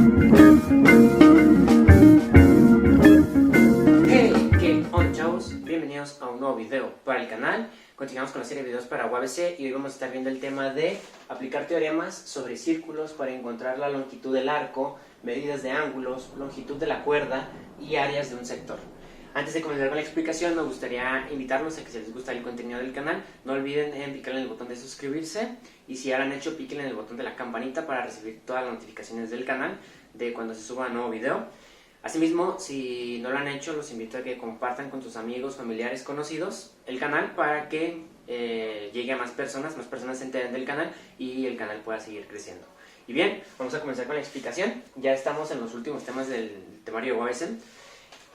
Hey, ¿qué onda, chavos? Bienvenidos a un nuevo video para el canal. Continuamos con la serie de videos para UABC y hoy vamos a estar viendo el tema de aplicar teoremas sobre círculos para encontrar la longitud del arco, medidas de ángulos, longitud de la cuerda y áreas de un sector. Antes de comenzar con la explicación, me gustaría invitarlos a que si les gusta el contenido del canal, no olviden en picar en el botón de suscribirse y si ya lo han hecho, piquen en el botón de la campanita para recibir todas las notificaciones del canal de cuando se suba un nuevo video. Asimismo, si no lo han hecho, los invito a que compartan con sus amigos, familiares, conocidos el canal para que llegue a más personas se enteren del canal y el canal pueda seguir creciendo. Y bien, vamos a comenzar con la explicación. Ya estamos en los últimos temas del temario de UABC.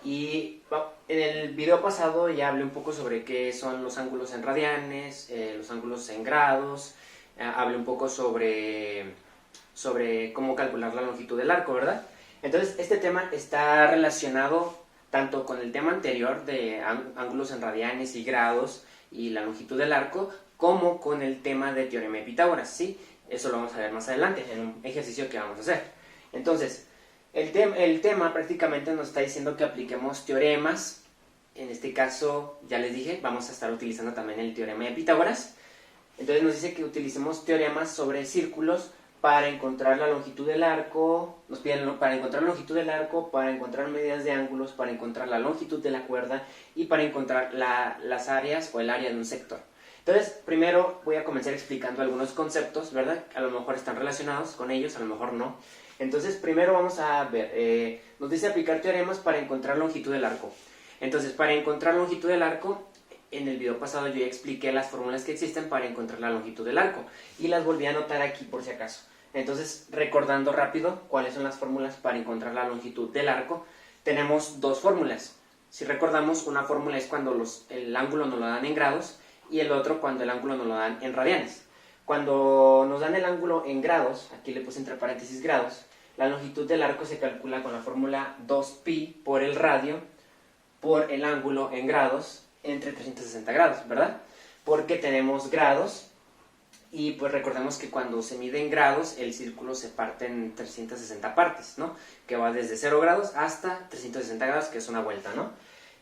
Y en el video pasado ya hablé un poco sobre qué son los ángulos en radianes, los ángulos en grados, hablé un poco sobre cómo calcular la longitud del arco, ¿verdad? Entonces este tema está relacionado tanto con el tema anterior de ángulos en radianes y grados y la longitud del arco, como con el tema de teorema de Pitágoras, ¿sí? Eso lo vamos a ver más adelante en un ejercicio que vamos a hacer. Entonces, el tema prácticamente nos está diciendo que apliquemos teoremas. En este caso, ya les dije, vamos a estar utilizando también el teorema de Pitágoras. Entonces nos dice que utilicemos teoremas sobre círculos para encontrar la longitud del arco. Nos piden para encontrar la longitud del arco, para encontrar medidas de ángulos, para encontrar la longitud de la cuerda y para encontrar las áreas o el área de un sector. Entonces, primero voy a comenzar explicando algunos conceptos, ¿verdad? A lo mejor están relacionados con ellos, a lo mejor no. Entonces, primero vamos a ver, nos dice aplicar teoremas para encontrar longitud del arco. Entonces, para encontrar longitud del arco, en el video pasado yo ya expliqué las fórmulas que existen para encontrar la longitud del arco y las volví a anotar aquí por si acaso. Entonces, recordando rápido cuáles son las fórmulas para encontrar la longitud del arco, tenemos dos fórmulas. Si recordamos, una fórmula es cuando el ángulo nos lo dan en grados y el otro cuando el ángulo nos lo dan en radianes. Cuando nos dan el ángulo en grados, aquí le puse entre paréntesis grados, la longitud del arco se calcula con la fórmula 2pi por el radio por el ángulo en grados entre 360 grados, ¿verdad? Porque tenemos grados y pues recordemos que cuando se mide en grados el círculo se parte en 360 partes, ¿no? Que va desde 0 grados hasta 360 grados, que es una vuelta, ¿no?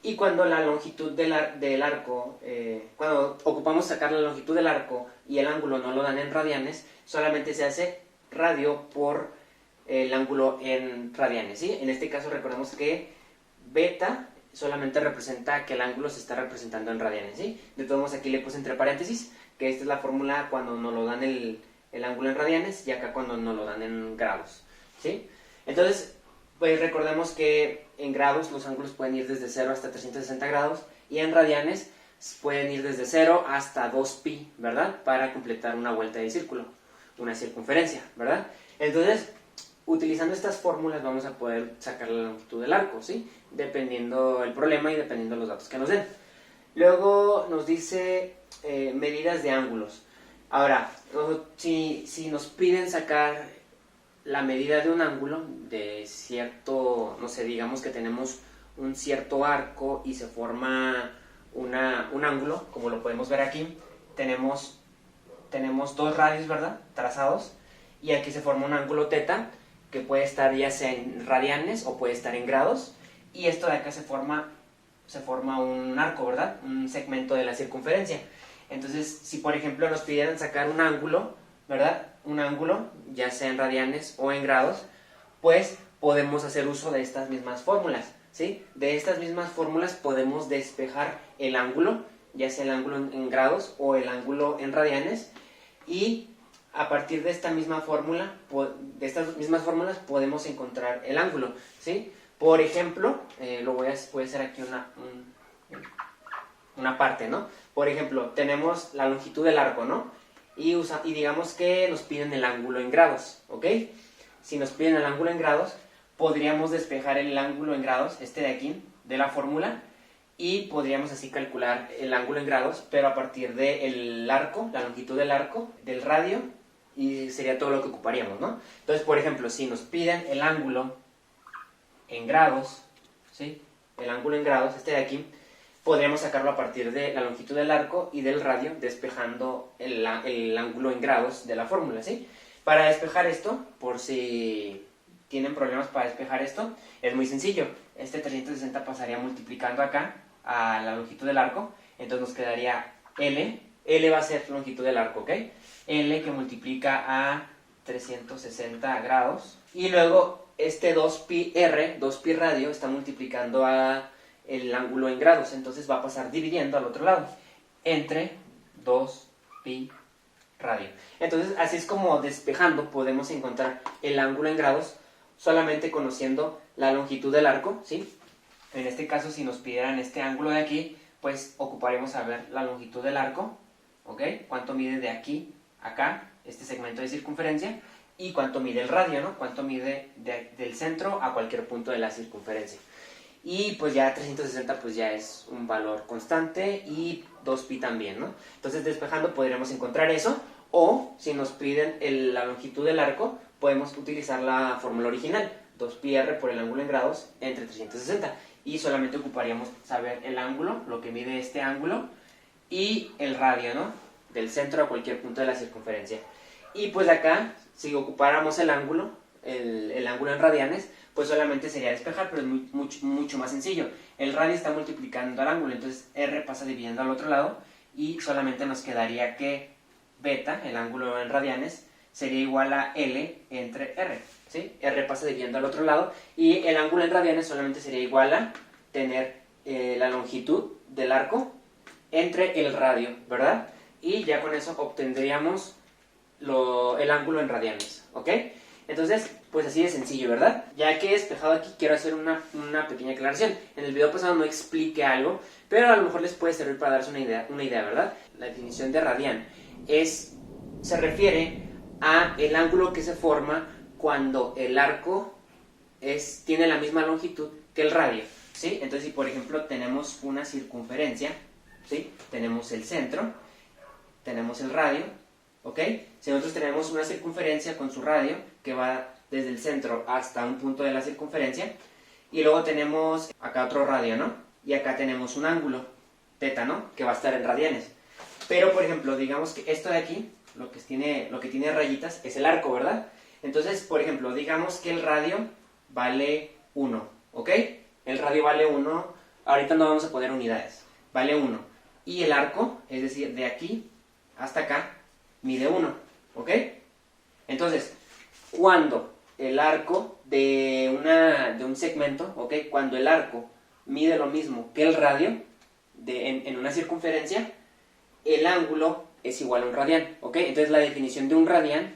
Y cuando la longitud del arco, cuando ocupamos sacar la longitud del arco y el ángulo no lo dan en radianes, solamente se hace radio por el ángulo en radianes, ¿sí? En este caso recordemos que beta solamente representa que el ángulo se está representando en radianes, ¿sí? De todos modos aquí le puse entre paréntesis que esta es la fórmula cuando nos lo dan el ángulo en radianes y acá cuando nos lo dan en grados, ¿sí? Entonces, pues recordemos que en grados los ángulos pueden ir desde 0 hasta 360 grados y en radianes pueden ir desde 0 hasta 2pi, ¿verdad? Para completar una vuelta de círculo, una circunferencia, ¿verdad? Entonces, utilizando estas fórmulas vamos a poder sacar la longitud del arco, ¿sí? Dependiendo el problema y dependiendo los datos que nos den. Luego nos dice medidas de ángulos. Ahora, si nos piden sacar la medida de un ángulo de cierto, no sé, digamos que tenemos un cierto arco y se forma un ángulo, como lo podemos ver aquí, tenemos dos radios, ¿verdad? Trazados, y aquí se forma un ángulo θ, que puede estar ya sea en radianes o puede estar en grados, y esto de acá se forma un arco, ¿verdad? Un segmento de la circunferencia. Entonces, si por ejemplo nos pidieran sacar un ángulo, ¿verdad? Un ángulo, ya sea en radianes o en grados, pues podemos hacer uso de estas mismas fórmulas, ¿sí? De estas mismas fórmulas podemos despejar el ángulo, ya sea el ángulo en grados o el ángulo en radianes, y a partir de esta misma fórmula, podemos encontrar el ángulo, ¿sí? Por ejemplo, voy a hacer aquí una parte, ¿no? Por ejemplo, tenemos la longitud del arco, ¿no? Y digamos que nos piden el ángulo en grados, ¿ok? Si nos piden el ángulo en grados, podríamos despejar el ángulo en grados, este de aquí, de la fórmula, y podríamos así calcular el ángulo en grados, pero a partir del arco, la longitud del arco, del radio, y sería todo lo que ocuparíamos, ¿no? Entonces, por ejemplo, si nos piden el ángulo en grados, ¿sí? El ángulo en grados, este de aquí, podríamos sacarlo a partir de la longitud del arco y del radio, despejando el ángulo en grados de la fórmula, ¿sí? Para despejar esto, por si tienen problemas para despejar esto, es muy sencillo. Este 360 pasaría multiplicando acá a la longitud del arco, entonces nos quedaría L va a ser longitud del arco, ¿ok? L que multiplica a 360 grados, y luego este 2πr, 2pi radio, está multiplicando a el ángulo en grados, entonces va a pasar dividiendo al otro lado, entre 2pi radio. Entonces así es como despejando podemos encontrar el ángulo en grados solamente conociendo la longitud del arco, ¿sí? En este caso, si nos pidieran este ángulo de aquí, pues ocuparemos saber la longitud del arco, ¿ok? Cuánto mide de aquí a acá, este segmento de circunferencia, y cuánto mide el radio, ¿no? Cuánto mide del centro a cualquier punto de la circunferencia. Y pues ya 360 pues ya es un valor constante, y 2pi también, ¿no? Entonces despejando podríamos encontrar eso, o si nos piden la longitud del arco, podemos utilizar la fórmula original, 2πr por el ángulo en grados entre 360, y solamente ocuparíamos saber el ángulo, lo que mide este ángulo, y el radio, ¿no? Del centro a cualquier punto de la circunferencia. Y pues acá, si ocupáramos el ángulo en radianes, pues solamente sería despejar, pero es mucho más sencillo. El radio está multiplicando al ángulo, entonces r pasa dividiendo al otro lado, y solamente nos quedaría que beta, el ángulo en radianes, sería igual a L entre R, ¿sí? R pasa dividiendo al otro lado, y el ángulo en radianes solamente sería igual a tener la longitud del arco entre el radio, ¿verdad? Y ya con eso obtendríamos el ángulo en radianes, ¿ok? Entonces, pues así de sencillo, ¿verdad? Ya que he despejado aquí, quiero hacer una pequeña aclaración. En el video pasado no expliqué algo, pero a lo mejor les puede servir para darse una idea, ¿verdad? La definición de radián se refiere a el ángulo que se forma cuando el arco tiene la misma longitud que el radio, ¿sí? Entonces, si por ejemplo tenemos una circunferencia, ¿sí? Tenemos el centro, tenemos el radio, ¿ok? Si nosotros tenemos una circunferencia con su radio que va desde el centro hasta un punto de la circunferencia, y luego tenemos acá otro radio, ¿no? Y acá tenemos un ángulo, teta, ¿no? Que va a estar en radianes. Pero, por ejemplo, digamos que esto de aquí, lo que tiene rayitas, es el arco, ¿verdad? Entonces, por ejemplo, digamos que el radio vale 1, ¿ok? El radio vale 1, ahorita no vamos a poner unidades, vale 1. Y el arco, es decir, de aquí hasta acá, mide 1, ¿ok? Entonces, cuando el arco de un segmento, ¿ok? Cuando el arco mide lo mismo que el radio en una circunferencia, el ángulo es igual a un radián, ¿ok? Entonces la definición de un radián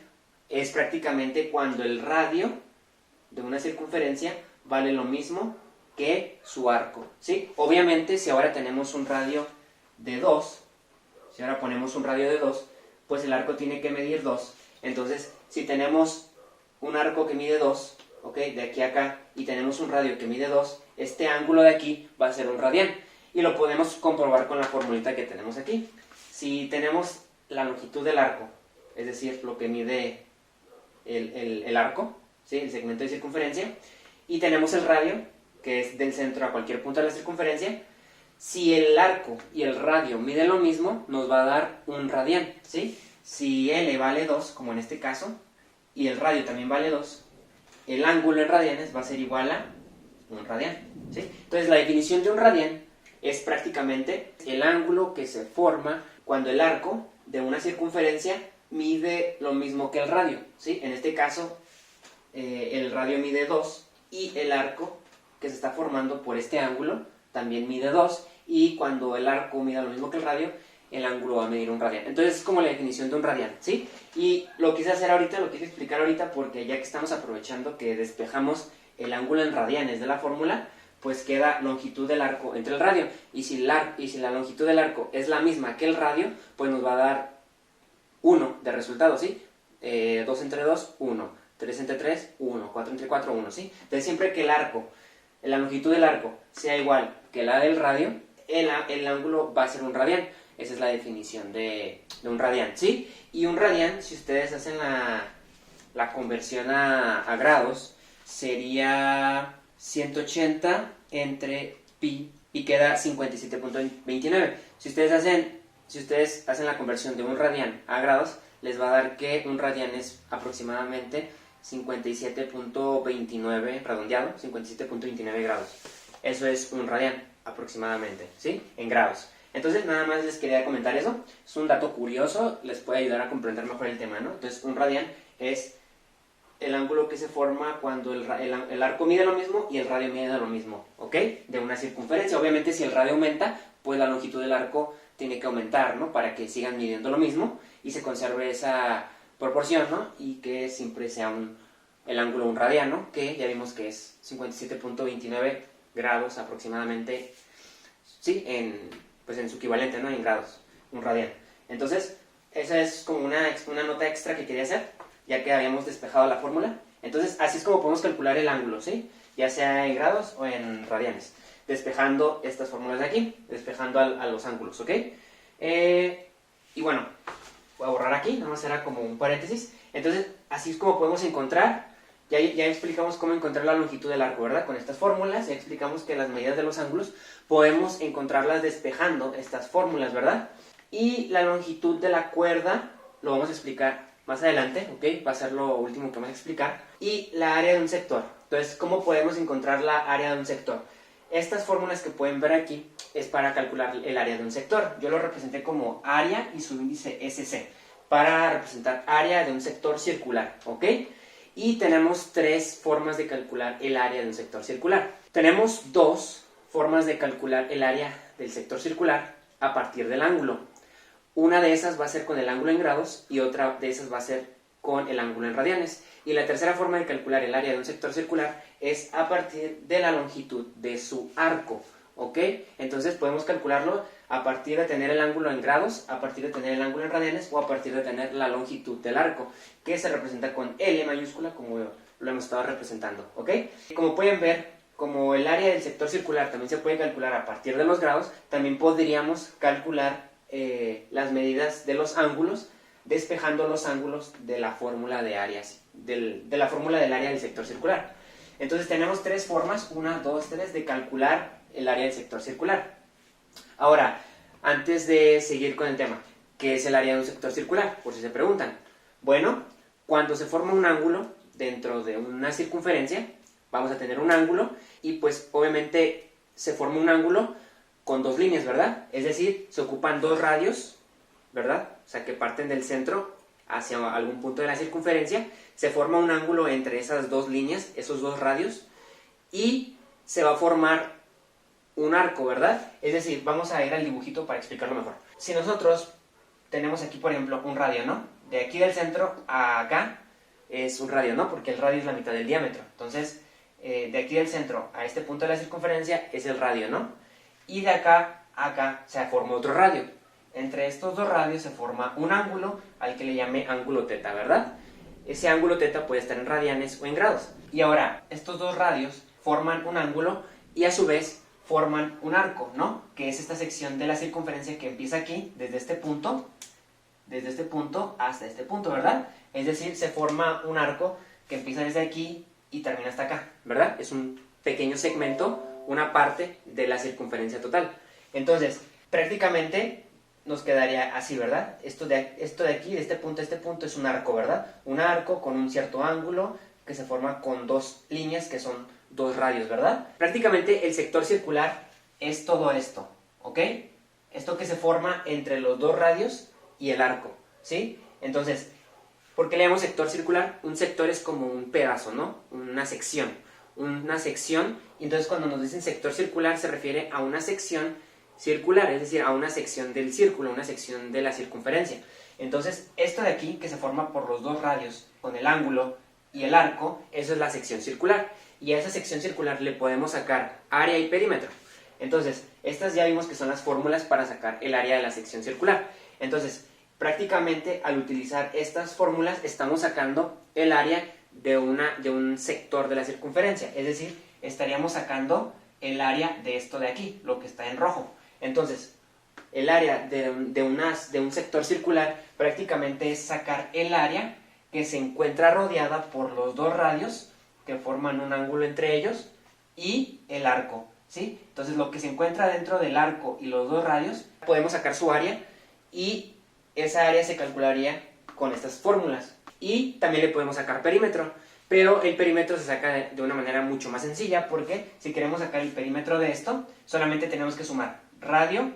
es prácticamente cuando el radio de una circunferencia vale lo mismo que su arco, ¿sí? Obviamente, si ahora tenemos un radio de 2, si ahora ponemos un radio de 2, pues el arco tiene que medir 2. Entonces, si tenemos un arco que mide 2, ¿ok? De aquí a acá, y tenemos un radio que mide 2, este ángulo de aquí va a ser un radián. Y lo podemos comprobar con la formulita que tenemos aquí. Si tenemos la longitud del arco, es decir, lo que mide el arco, ¿sí? El segmento de circunferencia, y tenemos el radio, que es del centro a cualquier punto de la circunferencia, si el arco y el radio miden lo mismo, nos va a dar un radián, ¿sí? Si L vale 2, como en este caso, y el radio también vale 2, el ángulo en radianes va a ser igual a un radián, ¿sí? Entonces la definición de un radián es prácticamente el ángulo que se forma cuando el arco de una circunferencia mide lo mismo que el radio, ¿sí? En este caso, el radio mide 2, y el arco que se está formando por este ángulo también mide 2, y cuando el arco mida lo mismo que el radio, el ángulo va a medir un radián. Entonces es como la definición de un radián, ¿sí? Y lo quise explicar ahorita porque ya que estamos aprovechando que despejamos el ángulo en radianes de la fórmula, pues queda longitud del arco entre el radio, y si la longitud del arco es la misma que el radio, pues nos va a dar 1 de resultado, ¿sí? 2 entre 2, 1, 3 entre 3, 1, 4 entre 4, 1, ¿sí? Entonces siempre que la longitud del arco sea igual que la del radio, el ángulo va a ser un radián. Esa es la definición de un radián, ¿sí? Y un radián, si ustedes hacen la conversión a grados, sería 180 entre pi, y queda 57.29. Si ustedes hacen la conversión de un radián a grados, les va a dar que un radián es aproximadamente 57.29, redondeado, 57.29 grados. Eso es un radián aproximadamente, ¿sí? En grados. Entonces nada más les quería comentar eso. Es un dato curioso, les puede ayudar a comprender mejor el tema, ¿no? Entonces un radián es el ángulo que se forma cuando el arco mide lo mismo y el radio mide lo mismo, ¿ok? De una circunferencia. Obviamente si el radio aumenta, pues la longitud del arco tiene que aumentar, ¿no? Para que sigan midiendo lo mismo y se conserve esa proporción, ¿no? Y que siempre sea el ángulo un radiano, que ya vimos que es 57.29 grados aproximadamente, ¿sí? Pues en su equivalente, ¿no? En grados, un radián. Entonces, esa es como una nota extra que quería hacer, ya que habíamos despejado la fórmula. Entonces, así es como podemos calcular el ángulo, ¿sí? Ya sea en grados o en radianes, despejando estas fórmulas de aquí, despejando a los ángulos, ¿ok? Y bueno, voy a borrar aquí, nada más era como un paréntesis. Entonces, así es como podemos encontrar, ya explicamos cómo encontrar la longitud del arco, ¿verdad? Con estas fórmulas, ya explicamos que las medidas de los ángulos podemos encontrarlas despejando estas fórmulas, ¿verdad? Y la longitud de la cuerda lo vamos a explicar más adelante, ¿ok? Va a ser lo último que vamos a explicar. Y la área de un sector. Entonces, ¿cómo podemos encontrar la área de un sector? Estas fórmulas que pueden ver aquí es para calcular el área de un sector. Yo lo representé como área y su índice SC, para representar área de un sector circular, ¿ok? Y tenemos tres formas de calcular el área de un sector circular. Tenemos dos formas de calcular el área del sector circular a partir del ángulo. Una de esas va a ser con el ángulo en grados y otra de esas va a ser con el ángulo en radianes. Y la tercera forma de calcular el área de un sector circular es a partir de la longitud de su arco, ¿ok? Entonces podemos calcularlo a partir de tener el ángulo en grados, a partir de tener el ángulo en radianes o a partir de tener la longitud del arco, que se representa con L mayúscula como lo hemos estado representando, ¿ok? Como pueden ver, como el área del sector circular también se puede calcular a partir de los grados, también podríamos calcular las medidas de los ángulos despejando los ángulos de la fórmula de áreas, de la fórmula del área del sector circular. Entonces tenemos tres formas, 1, 2, 3, de calcular el área del sector circular. Ahora, antes de seguir con el tema, ¿qué es el área de un sector circular? Por si se preguntan. Bueno, cuando se forma un ángulo dentro de una circunferencia, vamos a tener un ángulo y pues obviamente se forma un ángulo con dos líneas, ¿verdad? Es decir, se ocupan dos radios, ¿verdad? O sea, que parten del centro hacia algún punto de la circunferencia, se forma un ángulo entre esas dos líneas, esos dos radios, y se va a formar un arco, ¿verdad? Es decir, vamos a ir al dibujito para explicarlo mejor. Si nosotros tenemos aquí, por ejemplo, un radio, ¿no? De aquí del centro a acá es un radio, ¿no? Porque el radio es la mitad del diámetro. Entonces, de aquí del centro a este punto de la circunferencia es el radio, ¿no? Y de acá a acá se forma otro radio. Entre estos dos radios se forma un ángulo al que le llame ángulo teta, ¿verdad? Ese ángulo teta puede estar en radianes o en grados. Y ahora, estos dos radios forman un ángulo y a su vez forman un arco, ¿no? Que es esta sección de la circunferencia que empieza aquí, desde este punto hasta este punto, ¿verdad? Es decir, se forma un arco que empieza desde aquí y termina hasta acá, ¿verdad? Es un pequeño segmento, una parte de la circunferencia total. Entonces, prácticamente nos quedaría así, ¿verdad? Esto de aquí, de este punto a este punto, es un arco, ¿verdad? Un arco con un cierto ángulo que se forma con dos líneas que son dos radios, ¿verdad? Prácticamente el sector circular es todo esto, ¿ok? Esto que se forma entre los dos radios y el arco, ¿sí? Entonces, ¿por qué le llamamos sector circular? Un sector es como un pedazo, ¿no? Una sección, y entonces cuando nos dicen sector circular se refiere a una sección circular, es decir, a una sección del círculo, una sección de la circunferencia. Entonces, esto de aquí, que se forma por los dos radios, con el ángulo y el arco, eso es la sección circular. Y a esa sección circular le podemos sacar área y perímetro. Entonces, estas ya vimos que son las fórmulas para sacar el área de la sección circular. Entonces, prácticamente al utilizar estas fórmulas estamos sacando el área de un sector de la circunferencia. Es decir, estaríamos sacando el área de esto de aquí, lo que está en rojo. Entonces, el área de un sector circular prácticamente es sacar el área que se encuentra rodeada por los dos radios que forman un ángulo entre ellos y el arco, ¿sí? Entonces, lo que se encuentra dentro del arco y los dos radios, podemos sacar su área y esa área se calcularía con estas fórmulas. Y también le podemos sacar perímetro. Pero el perímetro se saca de una manera mucho más sencilla, porque si queremos sacar el perímetro de esto, solamente tenemos que sumar radio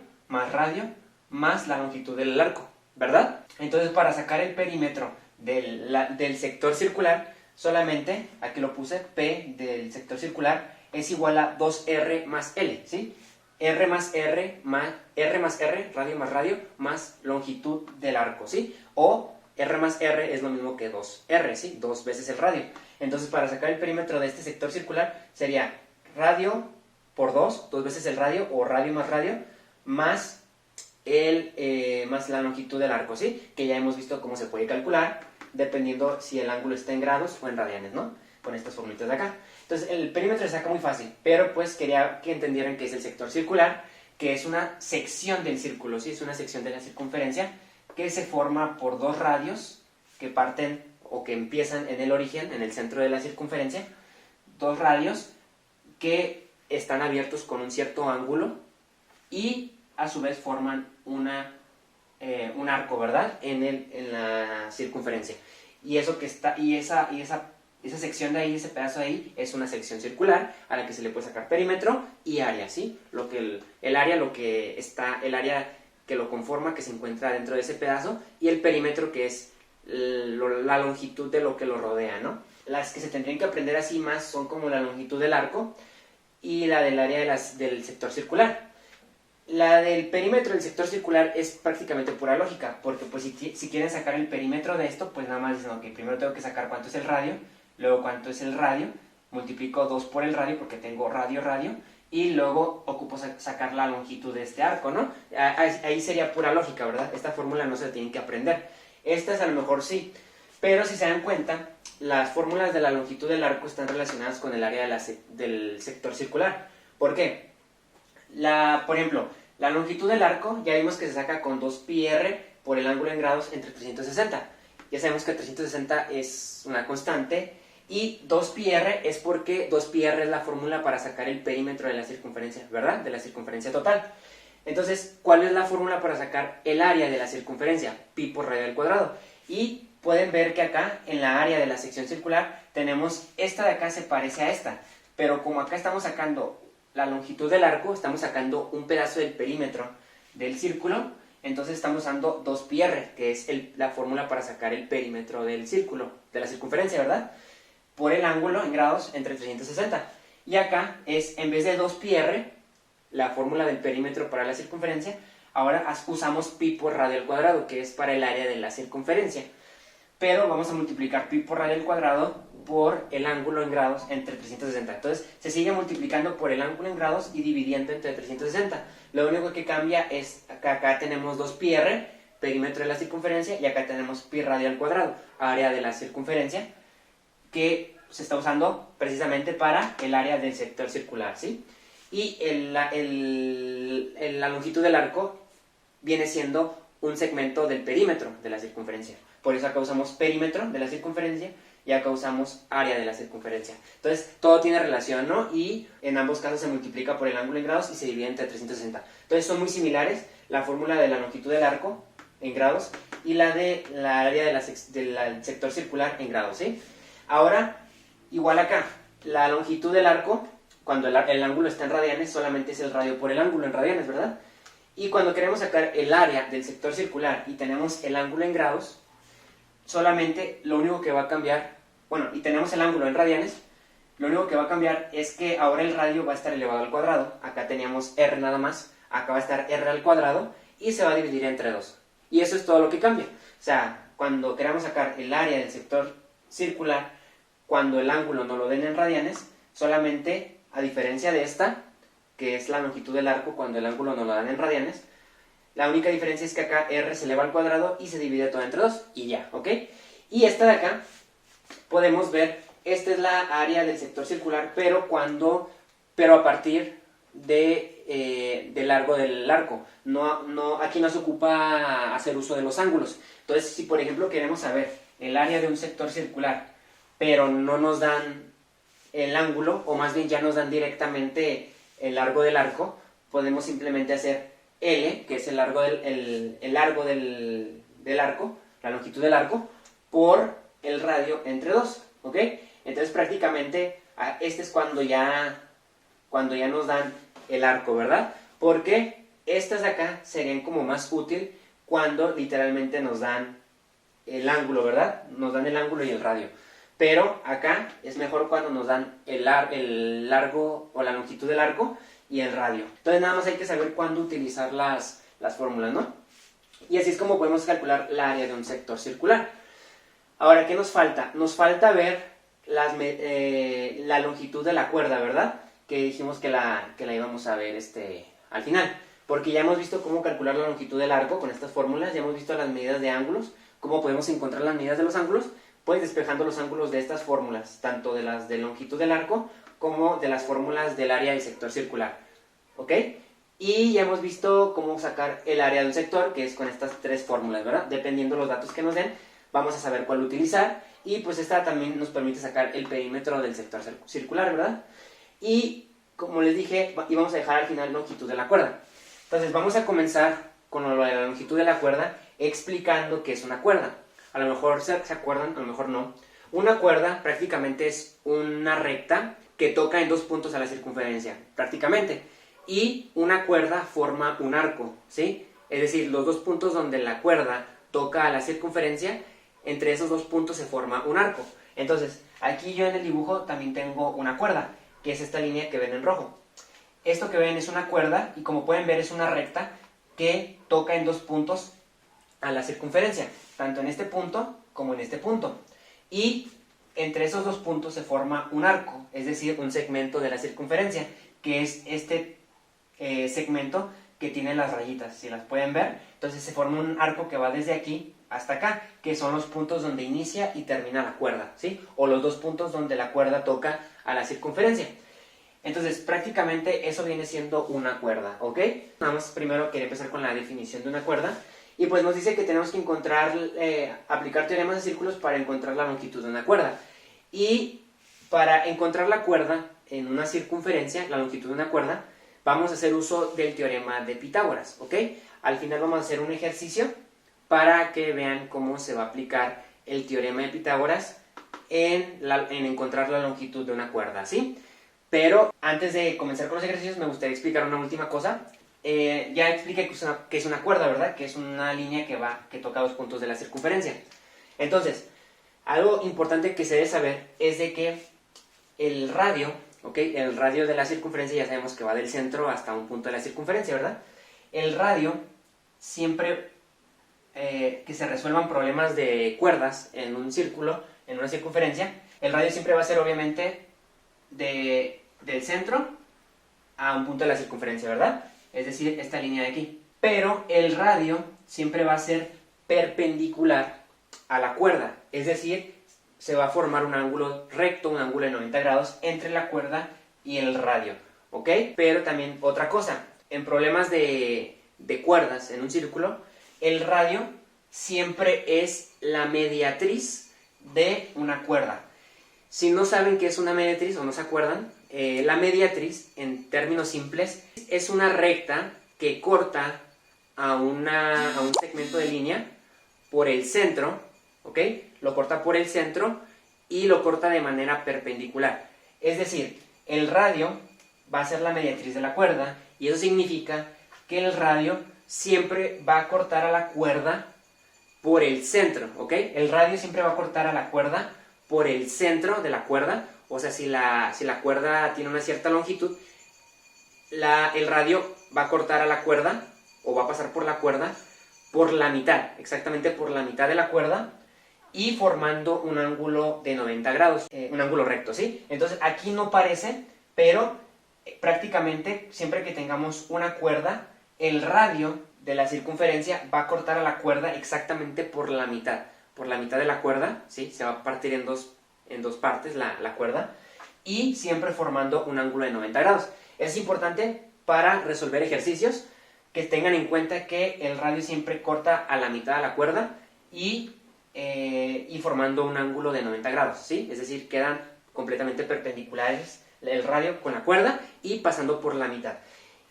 más la longitud del arco, ¿verdad? Entonces, para sacar el perímetro del sector circular, solamente, aquí lo puse, P del sector circular es igual a 2R más L, ¿sí? R más R, radio más radio, más longitud del arco, ¿sí? O R más R es lo mismo que 2R, ¿sí? 2 veces el radio. Entonces, para sacar el perímetro de este sector circular, sería radio por 2 veces el radio, o radio, más más la longitud del arco, ¿sí? Que ya hemos visto cómo se puede calcular, dependiendo si el ángulo está en grados o en radianes, ¿no? Con estas formulitas de acá. Entonces, el perímetro se saca muy fácil, pero pues quería que entendieran que es el sector circular, que es una sección del círculo, ¿sí? Es una sección de la circunferencia que se forma por dos radios que parten o que empiezan en el origen, en el centro de la circunferencia, dos radios que están abiertos con un cierto ángulo y a su vez forman un arco, ¿verdad? En la circunferencia. Y eso que está, esa sección de ahí, ese pedazo de ahí, es una sección circular a la que se le puede sacar perímetro y área, ¿sí? El área que lo conforma, que se encuentra dentro de ese pedazo, y el perímetro, que es la longitud de lo que lo rodea, ¿no? Las que se tendrían que aprender así más son como la longitud del arco y la del área del sector circular. La del perímetro del sector circular es prácticamente pura lógica, porque pues si quieren sacar el perímetro de esto, pues nada más dicen, ok, primero tengo que sacar cuánto es el radio, luego cuánto es el radio, multiplico 2 por el radio porque tengo radio, y luego ocupo sacar la longitud de este arco, ¿no? Ahí sería pura lógica, ¿verdad? Esta fórmula no se la tienen que aprender. Estas a lo mejor sí, pero si se dan cuenta, las fórmulas de la longitud del arco están relacionadas con el área del sector circular. ¿Por qué? Por ejemplo, la longitud del arco ya vimos que se saca con 2πr por el ángulo en grados entre 360. Ya sabemos que 360 es una constante y 2πr es porque 2πr es la fórmula para sacar el perímetro de la circunferencia, ¿verdad? De la circunferencia total. Entonces, ¿cuál es la fórmula para sacar el área de la circunferencia? Pi por radio al cuadrado. Y pueden ver que acá, en la área de la sección circular, tenemos esta de acá se parece a esta. Pero como acá estamos sacando la longitud del arco, estamos sacando un pedazo del perímetro del círculo, entonces estamos usando 2πr, que es la fórmula para sacar el perímetro del círculo, de la circunferencia, ¿verdad? Por el ángulo en grados entre 360. Y acá es, en vez de 2πr, la fórmula del perímetro para la circunferencia, ahora usamos pi por radio al cuadrado, que es para el área de la circunferencia. Pero vamos a multiplicar pi por radio al cuadrado por el ángulo en grados entre 360. Entonces, se sigue multiplicando por el ángulo en grados y dividiendo entre 360. Lo único que cambia es que acá tenemos 2πr, perímetro de la circunferencia, y acá tenemos pi radio al cuadrado, área de la circunferencia, que se está usando precisamente para el área del sector circular, ¿sí? Y la longitud del arco viene siendo un segmento del perímetro de la circunferencia. Por eso acá usamos perímetro de la circunferencia y acá usamos área de la circunferencia. Entonces, todo tiene relación, ¿no? Y en ambos casos se multiplica por el ángulo en grados y se divide entre 360. Entonces, son muy similares la fórmula de la longitud del arco en grados y la de la área del sector circular en grados, ¿sí? Ahora, igual acá, la longitud del arco, cuando el ángulo está en radianes, solamente es el radio por el ángulo en radianes, ¿verdad? Y cuando queremos sacar el área del sector circular y tenemos el ángulo en grados, solamente lo único que va a cambiar, bueno, y tenemos el ángulo en radianes, lo único que va a cambiar es que ahora el radio va a estar elevado al cuadrado. Acá teníamos r nada más, acá va a estar r al cuadrado y se va a dividir entre 2. Y eso es todo lo que cambia. O sea, cuando queramos sacar el área del sector circular, cuando el ángulo no lo den en radianes, solamente, a diferencia de esta, que es la longitud del arco cuando el ángulo no lo dan en radianes, la única diferencia es que acá r se eleva al cuadrado y se divide todo entre 2 y ya, ¿ok? Y esta de acá, podemos ver, esta es la área del sector circular, pero a partir del largo del arco. Aquí no se ocupa hacer uso de los ángulos. Entonces, si por ejemplo queremos saber el área de un sector circular, pero no nos dan el ángulo, o más bien ya nos dan directamente el largo del arco, podemos simplemente hacer L, que es el largo del arco, la longitud del arco, por el radio entre 2, ¿ok? Entonces prácticamente este es cuando ya nos dan el arco, ¿verdad? Porque estas de acá serían como más útil cuando literalmente nos dan el ángulo, ¿verdad? Nos dan el ángulo y el radio. Pero acá es mejor cuando nos dan el largo o la longitud del arco y el radio. Entonces nada más hay que saber cuándo utilizar las fórmulas, ¿no? Y así es como podemos calcular la área de un sector circular. Ahora, ¿qué nos falta? Nos falta ver la longitud de la cuerda, ¿verdad? Que dijimos que la íbamos a ver al final. Porque ya hemos visto cómo calcular la longitud del arco con estas fórmulas, ya hemos visto las medidas de ángulos, cómo podemos encontrar las medidas de los ángulos, pues despejando los ángulos de estas fórmulas, tanto de las de longitud del arco como de las fórmulas del área del sector circular. ¿Ok? Y ya hemos visto cómo sacar el área de un sector, que es con estas tres fórmulas, ¿verdad? Dependiendo de los datos que nos den, vamos a saber cuál utilizar. Y pues esta también nos permite sacar el perímetro del sector circular, ¿verdad? Y como les dije, íbamos a dejar al final longitud de la cuerda. Entonces vamos a comenzar con lo de la longitud de la cuerda explicando qué es una cuerda. A lo mejor se acuerdan, a lo mejor no. Una cuerda prácticamente es una recta que toca en dos puntos a la circunferencia, prácticamente. Y una cuerda forma un arco, ¿sí? Es decir, los dos puntos donde la cuerda toca a la circunferencia, entre esos dos puntos se forma un arco. Entonces, aquí yo en el dibujo también tengo una cuerda, que es esta línea que ven en rojo. Esto que ven es una cuerda y como pueden ver es una recta que toca en dos puntos a la circunferencia, tanto en este punto como en este punto. Y entre esos dos puntos se forma un arco, es decir, un segmento de la circunferencia, que es este segmento que tiene las rayitas, si las pueden ver. Entonces se forma un arco que va desde aquí hasta acá, que son los puntos donde inicia y termina la cuerda, ¿sí? O los dos puntos donde la cuerda toca a la circunferencia. Entonces, prácticamente eso viene siendo una cuerda, ¿ok? Nada más primero quería empezar con la definición de una cuerda. Y pues nos dice que tenemos que aplicar teoremas de círculos para encontrar la longitud de una cuerda. Y para encontrar la cuerda en una circunferencia, la longitud de una cuerda, vamos a hacer uso del teorema de Pitágoras, ¿ok? Al final vamos a hacer un ejercicio para que vean cómo se va a aplicar el teorema de Pitágoras en encontrar la longitud de una cuerda, ¿sí? Pero antes de comenzar con los ejercicios me gustaría explicar una última cosa. Ya expliqué que es una cuerda, ¿verdad? Que es una línea que toca dos puntos de la circunferencia. Entonces, algo importante que se debe saber es de que el radio, ¿ok? El radio de la circunferencia ya sabemos que va del centro hasta un punto de la circunferencia, ¿verdad? El radio, siempre que se resuelvan problemas de cuerdas en un círculo, en una circunferencia, el radio siempre va a ser obviamente del centro a un punto de la circunferencia, ¿verdad? Es decir, esta línea de aquí. Pero el radio siempre va a ser perpendicular a la cuerda, es decir, se va a formar un ángulo recto, un ángulo de 90 grados entre la cuerda y el radio, ¿ok? Pero también otra cosa, en problemas de cuerdas en un círculo, el radio siempre es la mediatriz de una cuerda. Si no saben qué es una mediatriz o no se acuerdan, la mediatriz, en términos simples, es una recta que corta a un segmento de línea por el centro, ¿ok? Lo corta por el centro y lo corta de manera perpendicular. Es decir, el radio va a ser la mediatriz de la cuerda y eso significa que el radio siempre va a cortar a la cuerda por el centro, ¿ok? El radio siempre va a cortar a la cuerda por el centro de la cuerda, o sea, si la cuerda tiene una cierta longitud, el radio va a cortar a la cuerda, o va a pasar por la cuerda, por la mitad, exactamente por la mitad de la cuerda, y formando un ángulo de 90 grados, un ángulo recto, ¿sí? Entonces, aquí no parece, pero prácticamente siempre que tengamos una cuerda, el radio de la circunferencia va a cortar a la cuerda exactamente por la mitad de la cuerda, ¿sí? Se va a partir en dos partes la cuerda, y siempre formando un ángulo de 90 grados. Es importante para resolver ejercicios que tengan en cuenta que el radio siempre corta a la mitad de la cuerda y formando un ángulo de 90 grados, ¿sí? Es decir, quedan completamente perpendiculares el radio con la cuerda y pasando por la mitad.